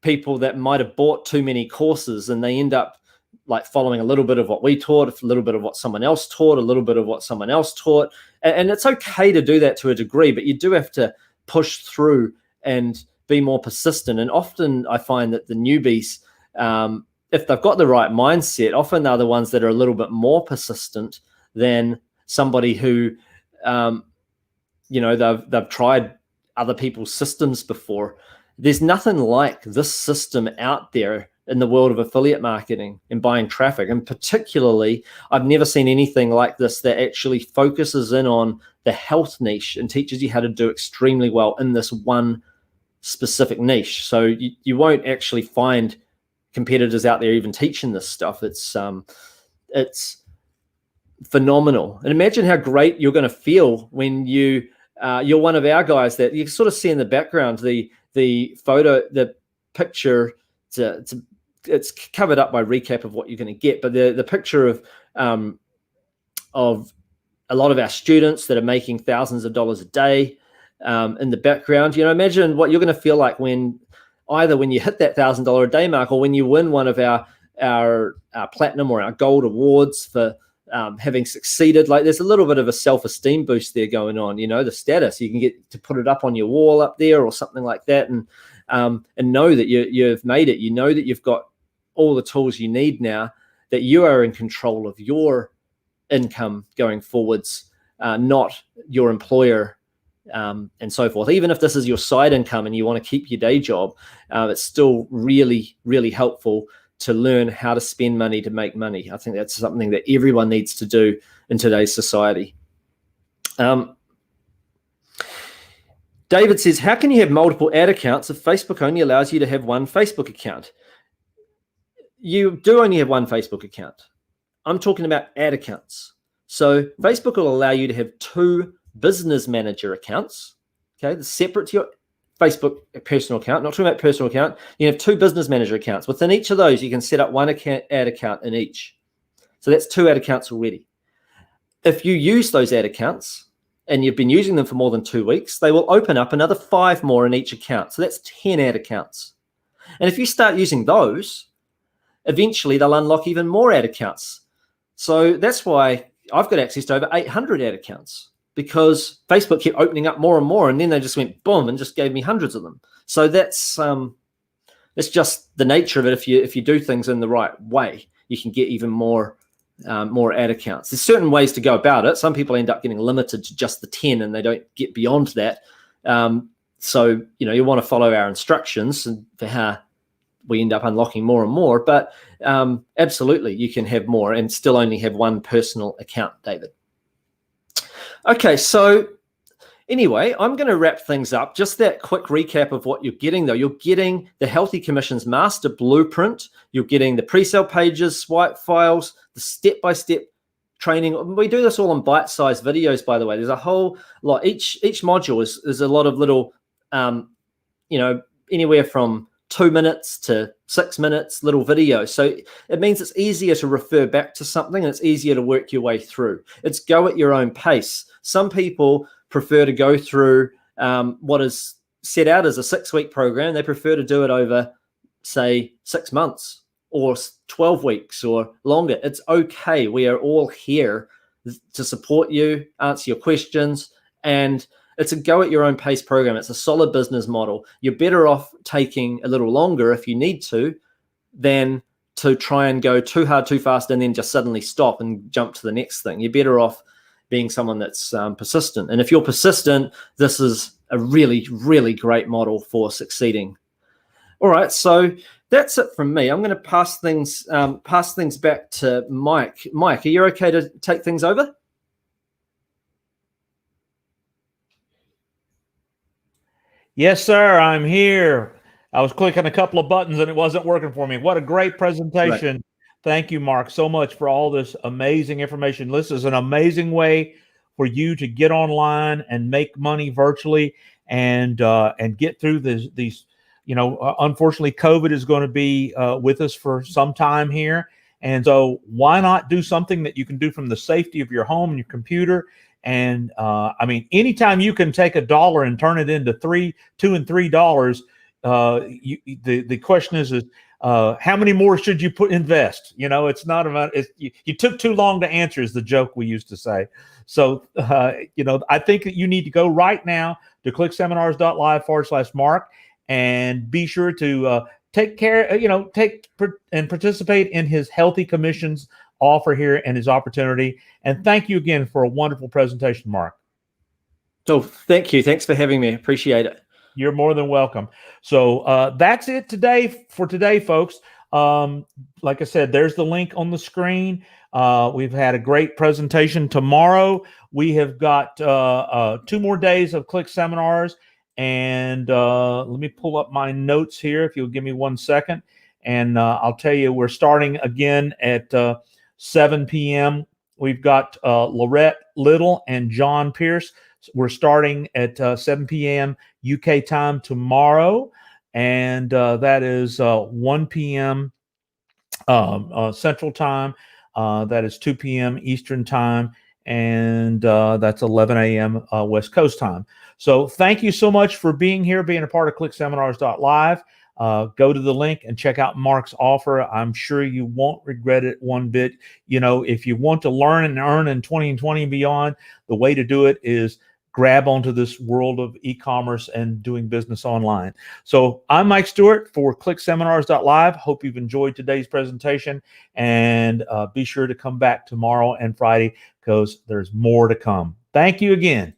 people that might have bought too many courses, and they end up like following a little bit of what we taught, a little bit of what someone else taught, a little bit of what someone else taught. And it's okay to do that to a degree, but you do have to push through and be more persistent. And often I find that the newbies, if they've got the right mindset, often they're the ones that are a little bit more persistent than somebody who, they've tried other people's systems before. There's nothing like this system out there in the world of affiliate marketing and buying traffic. And particularly, I've never seen anything like this that actually focuses in on the health niche and teaches you how to do extremely well in this one specific niche. So you won't actually find competitors out there even teaching this stuff. It's phenomenal. And imagine how great you're going to feel when you're one of our guys that you can sort of see in the background, the photo, the picture. It's covered up by recap of what you're going to get, but the picture of a lot of our students that are making thousands of dollars a day in the background. Imagine what you're going to feel like when you hit that $1,000 a day mark, or when you win one of our platinum or our gold awards for having succeeded. Like, there's a little bit of a self-esteem boost there going on. The status, you can get to put it up on your wall up there or something like that, and know that you've made it. You know that you've got all the tools you need now, that you are in control of your income going forwards, not your employer, and so forth. Even if this is your side income and you want to keep your day job, it's still really, really helpful to learn how to spend money to make money. I think that's something that everyone needs to do in today's society. David says, how can you have multiple ad accounts if Facebook only allows you to have one Facebook account? You do only have one Facebook account. I'm talking about ad accounts. So Facebook will allow you to have two business manager accounts, okay, that's separate to your Facebook personal account. Not talking about personal account. You have two business manager accounts. Within each of those, you can set up one ad account in each. So that's two ad accounts already. If you use those ad accounts and you've been using them for more than 2 weeks, they will open up another 5 more in each account. So that's 10 ad accounts. And if you start using those, eventually they'll unlock even more ad accounts. So that's why I've got access to over 800 ad accounts, because Facebook kept opening up more and more, and then they just went boom and just gave me hundreds of them. So that's just the nature of it. If you do things in the right way, you can get even more ad accounts. There's certain ways to go about it. Some people end up getting limited to just the 10 and they don't get beyond that. So, you want to follow our instructions and for how we end up unlocking more and more. But absolutely, you can have more and still only have one personal account, David. Okay, so anyway, I'm going to wrap things up. Just that quick recap of what you're getting, though. You're getting the Healthy Commissions Master Blueprint. You're getting the pre-sale pages, swipe files, the step-by-step training. We do this all in bite-sized videos, by the way. There's a whole lot. Each module is a lot of little, anywhere from 2 minutes to 6 minutes little videos. So it means it's easier to refer back to something and it's easier to work your way through. It's go at your own pace. Some people prefer to go through what is set out as a 6-week program. They prefer to do it over, say, 6 months or 12 weeks or longer. It's okay. We are all here to support you, answer your questions, and it's a go at your own pace program. It's a solid business model. You're better off taking a little longer if you need to than to try and go too hard, too fast, and then just suddenly stop and jump to the next thing. You're better off being someone that's persistent. And if you're persistent, this is a really, really great model for succeeding. All right, so that's it from me. I'm going to pass things back to Mike. Mike, are you okay to take things over? Yes, sir. I'm here. I was clicking a couple of buttons and it wasn't working for me. What a great presentation. Right. Thank you, Mark, so much for all this amazing information. This is an amazing way for you to get online and make money virtually and get through these. Unfortunately, COVID is going to be with us for some time here. And so why not do something that you can do from the safety of your home and your computer? And anytime you can take $1 and turn it into $2 and $3, the question is how many more should you invest? It's not about you took too long to answer is the joke we used to say. So I think that you need to go right now to ClickSeminars.Live/Mark and be sure to take and participate in his Healthy Commissions offer here and his opportunity. And thank you again for a wonderful presentation, Mark. So thank you. Thanks for having me. Appreciate it. You're more than welcome. So that's it for today, folks. Like I said, there's the link on the screen. We've had a great presentation. Tomorrow, we have got 2 more days of Click Seminars. And let me pull up my notes here, if you'll give me 1 second. And I'll tell you, we're starting again at 7 p.m. We've got Lorette Little and John Pierce. We're starting at 7 p.m. UK time tomorrow. And that is 1 p.m. Central time. That is 2 p.m. Eastern time. And that's 11 a.m. West Coast time. So thank you so much for being here, being a part of ClickSeminars.Live. Go to the link and check out Mark's offer. I'm sure you won't regret it one bit. If you want to learn and earn in 2020 and beyond, the way to do it is grab onto this world of e-commerce and doing business online. So I'm Mike Stewart for ClickSeminars.Live. Hope you've enjoyed today's presentation, and be sure to come back tomorrow and Friday because there's more to come. Thank you again.